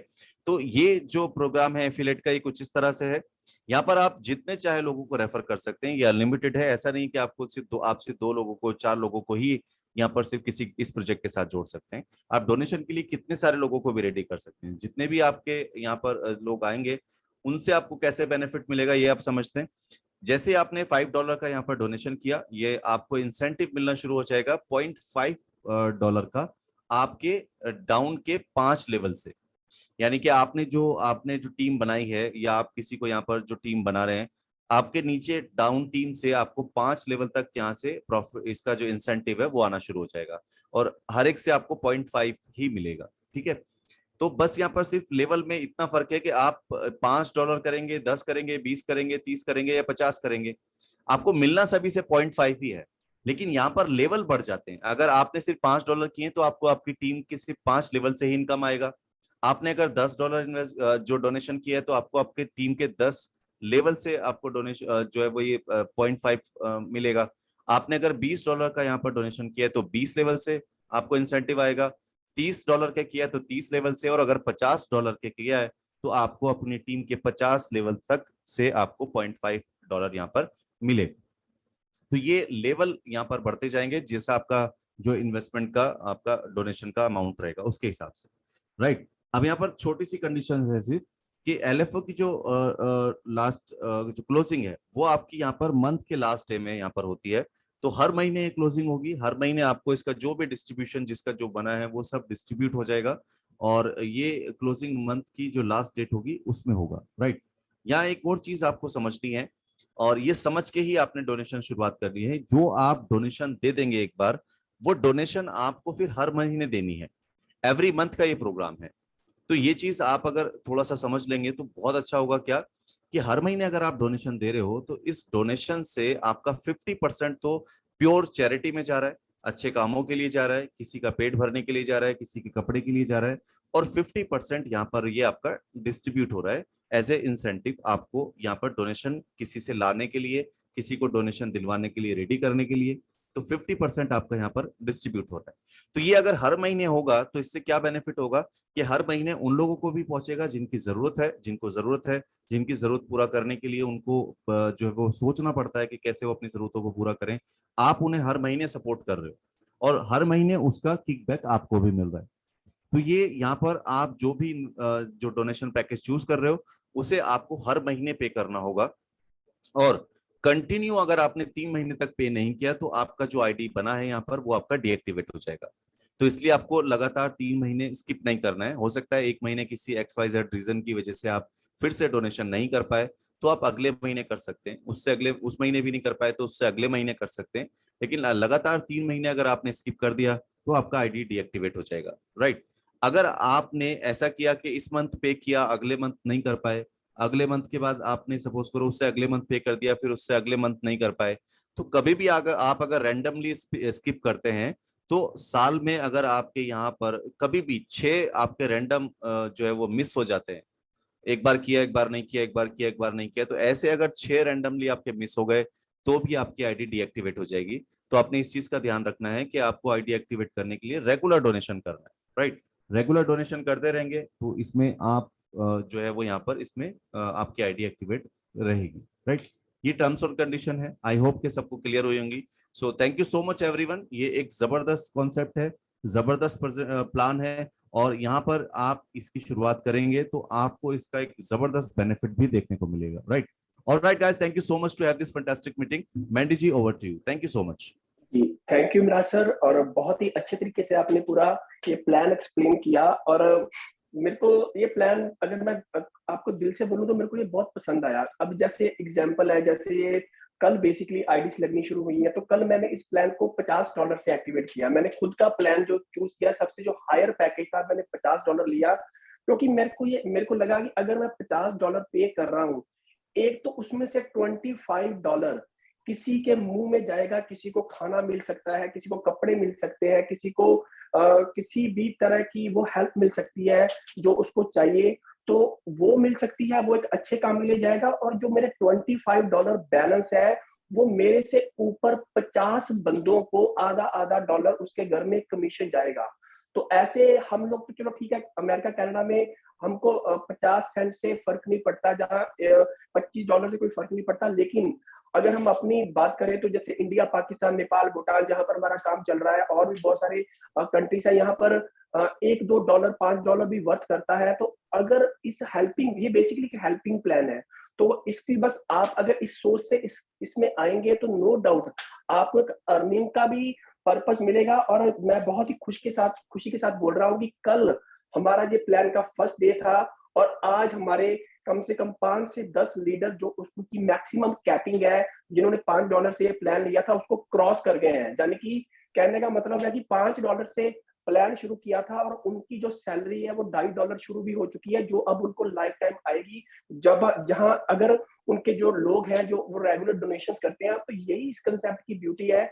तो ये जो प्रोग्राम है एफिलेट का, ये कुछ इस तरह से है। यहाँ पर आप जितने चाहे लोगों को रेफर कर सकते हैं, ये अनलिमिटेड है। ऐसा नहीं कि आपको सिर्फ आपसे 2 लोगों को 4 लोगों को ही यहाँ पर सिर्फ किसी इस प्रोजेक्ट के साथ जोड़ सकते हैं। आप डोनेशन के लिए कितने सारे लोगों को भी रेडी कर सकते हैं। जितने भी आपके यहाँ पर लोग आएंगे उनसे आपको कैसे बेनिफिट मिलेगा ये आप समझते हैं। जैसे आपने $5 का यहाँ पर डोनेशन किया, ये आपको इंसेंटिव मिलना शुरू हो जाएगा $0.5 का आपके डाउन के 5 लेवल से। यानी कि आपने जो टीम बनाई है या आप किसी को यहाँ पर जो टीम बना रहे हैं, आपके नीचे डाउन टीम से आपको 5 लेवल तक यहाँ से प्रॉफिट इसका जो इंसेंटिव है वो आना शुरू हो जाएगा, और हर एक से आपको 0.5 ही मिलेगा, ठीक है। तो बस यहाँ पर सिर्फ लेवल में इतना फर्क है कि आप $5 करेंगे, 10 करेंगे, 20 करेंगे, 30 करेंगे या 50 करेंगे, आपको मिलना सभी से 0.5 ही है। लेकिन यहाँ पर लेवल बढ़ जाते हैं। अगर आपने सिर्फ $5 किए तो आपको आपकी टीम के सिर्फ 5 लेवल से ही इनकम आएगा। आपने अगर $10 इन्वेस्ट जो डोनेशन किया है तो आपको आपके टीम के 10 लेवल से आपको डोनेशन जो है वो ये 0.5 मिलेगा। आपने अगर $20 का यहाँ पर डोनेशन किया है तो 20 लेवल से आपको इंसेंटिव आएगा। $30 के किया तो 30 लेवल से, और अगर $50 के किया है तो आपको अपनी टीम के 50 लेवल तक से आपको $0.5 यहाँ पर मिले। तो ये लेवल यहाँ पर बढ़ते जाएंगे जैसा आपका जो इन्वेस्टमेंट का आपका डोनेशन का अमाउंट रहेगा उसके हिसाब से, राइट। अब यहाँ पर छोटी सी कंडीशन है सिर्फ कि एलएफओ की जो लास्ट जो क्लोजिंग है वो आपकी यहाँ पर मंथ के लास्ट डे में यहाँ पर होती है। तो हर महीने क्लोजिंग होगी, हर महीने आपको इसका जो भी डिस्ट्रीब्यूशन जिसका जो बना है वो सब डिस्ट्रीब्यूट हो जाएगा, और ये क्लोजिंग मंथ की जो लास्ट डेट होगी उसमें होगा, राइट। यहाँ एक और चीज आपको समझनी है, और ये समझ के ही आपने डोनेशन शुरुआत करनी है। जो आप डोनेशन दे देंगे एक बार, वो डोनेशन आपको फिर हर महीने देनी है। एवरी मंथ का ये प्रोग्राम है। तो ये चीज आप अगर थोड़ा सा समझ लेंगे तो बहुत अच्छा होगा। क्या कि हर महीने अगर आप डोनेशन दे रहे हो तो इस डोनेशन से आपका 50% तो प्योर चैरिटी में जा रहा है, अच्छे कामों के लिए जा रहा है, किसी का पेट भरने के लिए जा रहा है, किसी के कपड़े के लिए जा रहा है, और 50% यहाँ पर ये आपका डिस्ट्रीब्यूट हो रहा है एज ए इंसेंटिव आपको यहाँ पर डोनेशन किसी से लाने के लिए, किसी को डोनेशन दिलवाने के लिए, रेडी करने के लिए। तो 50% आपका यहाँ पर डिस्ट्रीब्यूट हो रहा है। तो ये अगर हर महीने होगा तो इससे क्या बेनिफिट होगा कि हर महीने उन लोगों को भी पहुंचेगा जिनकी जरूरत है, जिनकी जरूरत पूरा करने के लिए उनको जो है वो सोचना पड़ता है कि कैसे वो अपनी जरूरतों को पूरा करें। आप उन्हें हर महीने सपोर्ट कर रहे हो और हर महीने उसका किकबैक आपको भी मिल रहा है। तो ये यहाँ पर आप जो भी जो डोनेशन पैकेज चूज कर रहे हो उसे आपको हर महीने पे करना होगा, और कंटिन्यू अगर आपने 3 महीने तक पे नहीं किया तो आपका जो आईडी बना है यहाँ पर वो आपका डीएक्टिवेट हो जाएगा। तो इसलिए आपको लगातार 3 महीने स्किप नहीं करना है। हो सकता है 1 महीने किसी XYZ रीजन की वजह से आप फिर से डोनेशन नहीं कर पाए, तो आप अगले महीने कर सकते हैं, उससे अगले उस महीने भी नहीं कर पाए तो उससे अगले महीने कर सकते हैं। लेकिन लगातार 3 महीने अगर आपने स्किप कर दिया तो आपका आईडी डीएक्टिवेट हो जाएगा, राइट। अगर आपने ऐसा किया कि इस मंथ पे किया, अगले मंथ नहीं कर पाए, अगले मंथ के बाद आपने सपोज करो उससे अगले मंथ पे कर दिया, फिर उससे अगले मंथ नहीं कर पाए, तो कभी भी अगर आप रैंडमली स्किप करते हैं तो साल में अगर आपके यहाँ पर कभी भी 6 आपके रैंडम जो है वो मिस हो जाते हैं, एक बार किया एक बार नहीं किया, एक बार किया एक बार नहीं किया, तो ऐसे अगर 6 रैंडमली आपके मिस हो गए तो भी आपकी आईडी डीएक्टिवेट हो जाएगी। तो आपने इस चीज का ध्यान रखना है कि आपको आईडी एक्टिवेट करने के लिए रेगुलर डोनेशन करना है, राइट। रेगुलर डोनेशन करते रहेंगे तो इसमें आप जो है वो यहाँ पर इसमें आपकी आईडी एक्टिवेट रहेगी, राइट। ये टर्म्स और कंडीशन है, आई होप के सबको क्लियर हुई होंगी। So thank you so much everyone. ये एक जबरदस्त कॉन्सेप्ट है, जबरदस्त प्लान है, और यहाँ पर आप इसकी शुरुआत करेंगे तो आपको इसका एक जबरदस्त बेनिफिट भी देखने को मिलेगा, right. Alright guys, thank you so much to have this fantastic meeting. Mandy ji, over to you. Thank you so much. जी, थैंक यू मिराज सर, और बहुत ही अच्छे तरीके से आपने पूरा ये प्लान एक्सप्लेन किया। और मेरे को ये प्लान, अगर मैं आपको दिल से बोलूं तो मेरे को ये बहुत पसंद आया। अब जैसे एग्जांपल है, जैसे ये कल बेसिकली आईडीज लगनी शुरू हुई है, तो कल मैंने इस प्लान को $50 से एक्टिवेट किया। मैंने खुद का प्लान जो चूज किया, सबसे जो हायर पैकेज था, मैंने $50 लिया, क्योंकि मेरे को लगा कि अगर मैं $50 पे कर रहा हूँ, एक तो उसमें से $25 किसी के मुंह में जाएगा, किसी को खाना मिल सकता है, किसी को कपड़े मिल सकते हैं, किसी को किसी भी तरह की वो हेल्प मिल सकती है जो उसको चाहिए, तो वो मिल सकती है, वो एक अच्छे काम के लिए जाएगा। और जो मेरे $25 बैलेंस है, वो मेरे से ऊपर 50 बंदों को आधा आधा डॉलर उसके घर में कमीशन जाएगा। तो ऐसे हम लोग तो चलो ठीक है, अमेरिका कनाडा में हमको 50 सेंट से फर्क नहीं पड़ता, जहाँ $25 से कोई फर्क नहीं पड़ता। लेकिन अगर हम अपनी बात करें तो जैसे इंडिया, पाकिस्तान, नेपाल, भूटान, जहां पर हमारा काम चल रहा है, और भी बहुत सारे कंट्रीज है, यहाँ पर $1-2 $5 भी वर्थ करता है। तो अगर इस हेल्पिंग, ये बेसिकली हेल्पिंग प्लान है, तो इसकी बस आप अगर इस सोच से इसमें आएंगे तो नो डाउट आपको एक अर्निंग का भी पर्पस मिलेगा। और मैं बहुत ही खुशी के साथ बोल रहा हूँ कि कल हमारा ये प्लान का फर्स्ट डे था, और आज हमारे कम से कम 5 से 10 लीडर, जो उसकी मैक्सिमम कैपिंग है, जिन्होंने $5 से ये प्लान लिया था, उसको क्रॉस कर गए हैं। यानी कि कहने का मतलब है कि $5 से प्लान शुरू किया था, और उनकी जो सैलरी है वो $2.5 शुरू भी हो चुकी है, जो अब उनको लाइफ टाइम आएगी। जब जहां अगर उनके जो लोग हैं जो वो रेगुलर डोनेशंस करते हैं, तो यही इस कंसेप्ट की ब्यूटी है।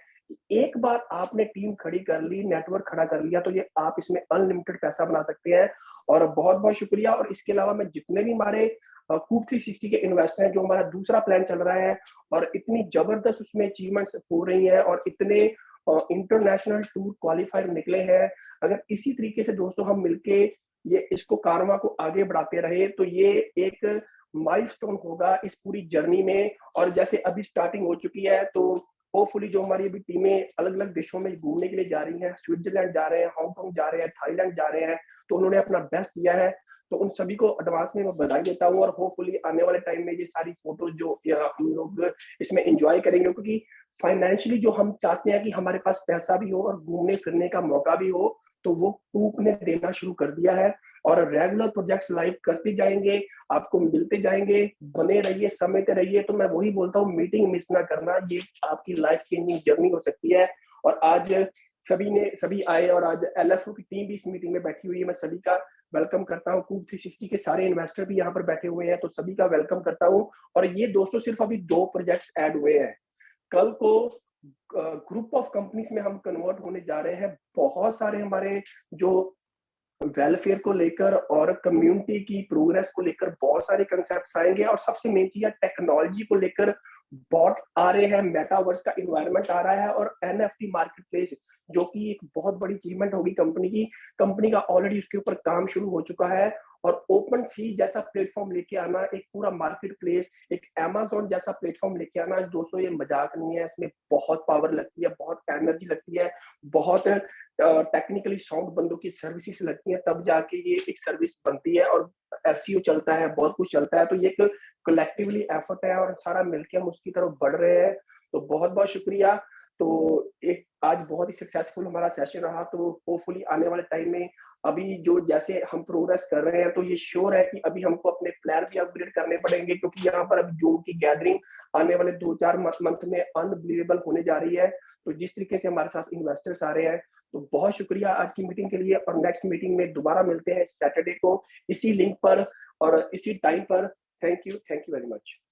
एक बार आपने टीम खड़ी कर ली, नेटवर्क खड़ा कर लिया, तो ये आप इसमें अनलिमिटेड पैसा बना सकते हैं। और बहुत बहुत शुक्रिया। और इसके अलावा मैं जितने भी हमारे कूप 360 के इन्वेस्टर हैं, जो हमारा दूसरा प्लान चल रहा है, और इतनी जबरदस्त उसमें अचीवमेंट्स हो रही हैं, और इतने इंटरनेशनल टूर क्वालिफायर निकले हैं, अगर इसी तरीके से दोस्तों हम मिलके ये इसको कारवां को आगे बढ़ाते रहे, तो ये एक माइलस्टोन होगा इस पूरी जर्नी में। और जैसे अभी स्टार्टिंग हो चुकी है, तो होपफुली जो हमारी अभी टीमें अलग अलग देशों में घूमने के लिए जा रही हैं, स्विट्जरलैंड जा रहे हैं, हांगकांग जा रहे हैं, थाईलैंड जा रहे हैं, तो उन्होंने अपना बेस्ट दिया है। तो उन सभी को एडवांस में मैं बधाई देता हूँ, और होपफुली आने वाले टाइम में ये सारी फोटोज जो हम लोग इसमें एंजॉय करेंगे, क्योंकि फाइनेंशियली जो हम चाहते हैं कि हमारे पास पैसा भी हो और घूमने फिरने का मौका भी हो, तो वो कूप ने देना शुरू कर दिया है। और रेगुलर प्रोजेक्ट्स लाइव करते जाएंगे, आपको मिलते जाएंगे, बने रहिए, समझते रहिए। तो मैं वही बोलता हूँ, मीटिंग मिस ना करना, ये आपकी लाइफ चेंजिंग जर्नी हो सकती है। और आज सभी आए, और आज LFO की टीम भी इस मीटिंग में बैठी हुई है। मैं सभी का वेलकम करता हूँ। कूप 360 के सारे इन्वेस्टर भी यहाँ पर बैठे हुए हैं, तो सभी का वेलकम करता हूँ। और ये दोस्तों सिर्फ अभी 2 प्रोजेक्ट्स ऐड हुए हैं, कल को ग्रुप ऑफ कंपनीज में हम कन्वर्ट होने जा रहे हैं। बहुत सारे हमारे जो वेलफेयर को लेकर और कम्युनिटी की प्रोग्रेस को लेकर बहुत सारे कंसेप्ट आएंगे, और सबसे मेन चीज है टेक्नोलॉजी को लेकर बॉट आ रहे हैं, मेटावर्स का इन्वायरमेंट आ रहा है, और NFT मार्केट प्लेस, जो कि एक बहुत बड़ी अचीवमेंट होगी कंपनी का ऑलरेडी उसके ऊपर काम शुरू हो चुका है। और ओपन सी जैसा प्लेटफॉर्म लेके आना, एक पूरा मार्केट प्लेस, एक Amazon जैसा प्लेटफॉर्म लेके आना, दोस्तों ये मजाक नहीं है। इसमें बहुत पावर लगती है, बहुत एनर्जी लगती है, बहुत टेक्निकली साउंड बंदों की सर्विसेज लगती है, तब जाके ये एक सर्विस बनती है। और SEO चलता है, बहुत कुछ चलता है। तो ये एक कलेक्टिवली एफर्ट है, और सारा मिलकर हम उसकी तरफ बढ़ रहे हैं। तो बहुत बहुत शुक्रिया। तो एक आज बहुत ही सक्सेसफुल हमारा सेशन रहा, तो होपफुली आने वाले टाइम में अभी जो जैसे हम प्रोग्रेस कर रहे हैं, तो ये श्योर है कि अभी हमको अपने प्लान भी अपग्रेड करने पड़ेंगे, क्योंकि यहाँ पर अभी जून की गैदरिंग आने वाले 2-4 मंथ में अनबिलीवेबल होने जा रही है। तो जिस तरीके से हमारे साथ इन्वेस्टर्स आ रहे हैं, तो बहुत शुक्रिया आज की मीटिंग के लिए, और नेक्स्ट मीटिंग में दोबारा मिलते हैं सैटरडे को इसी लिंक पर और इसी टाइम पर। Thank you very much.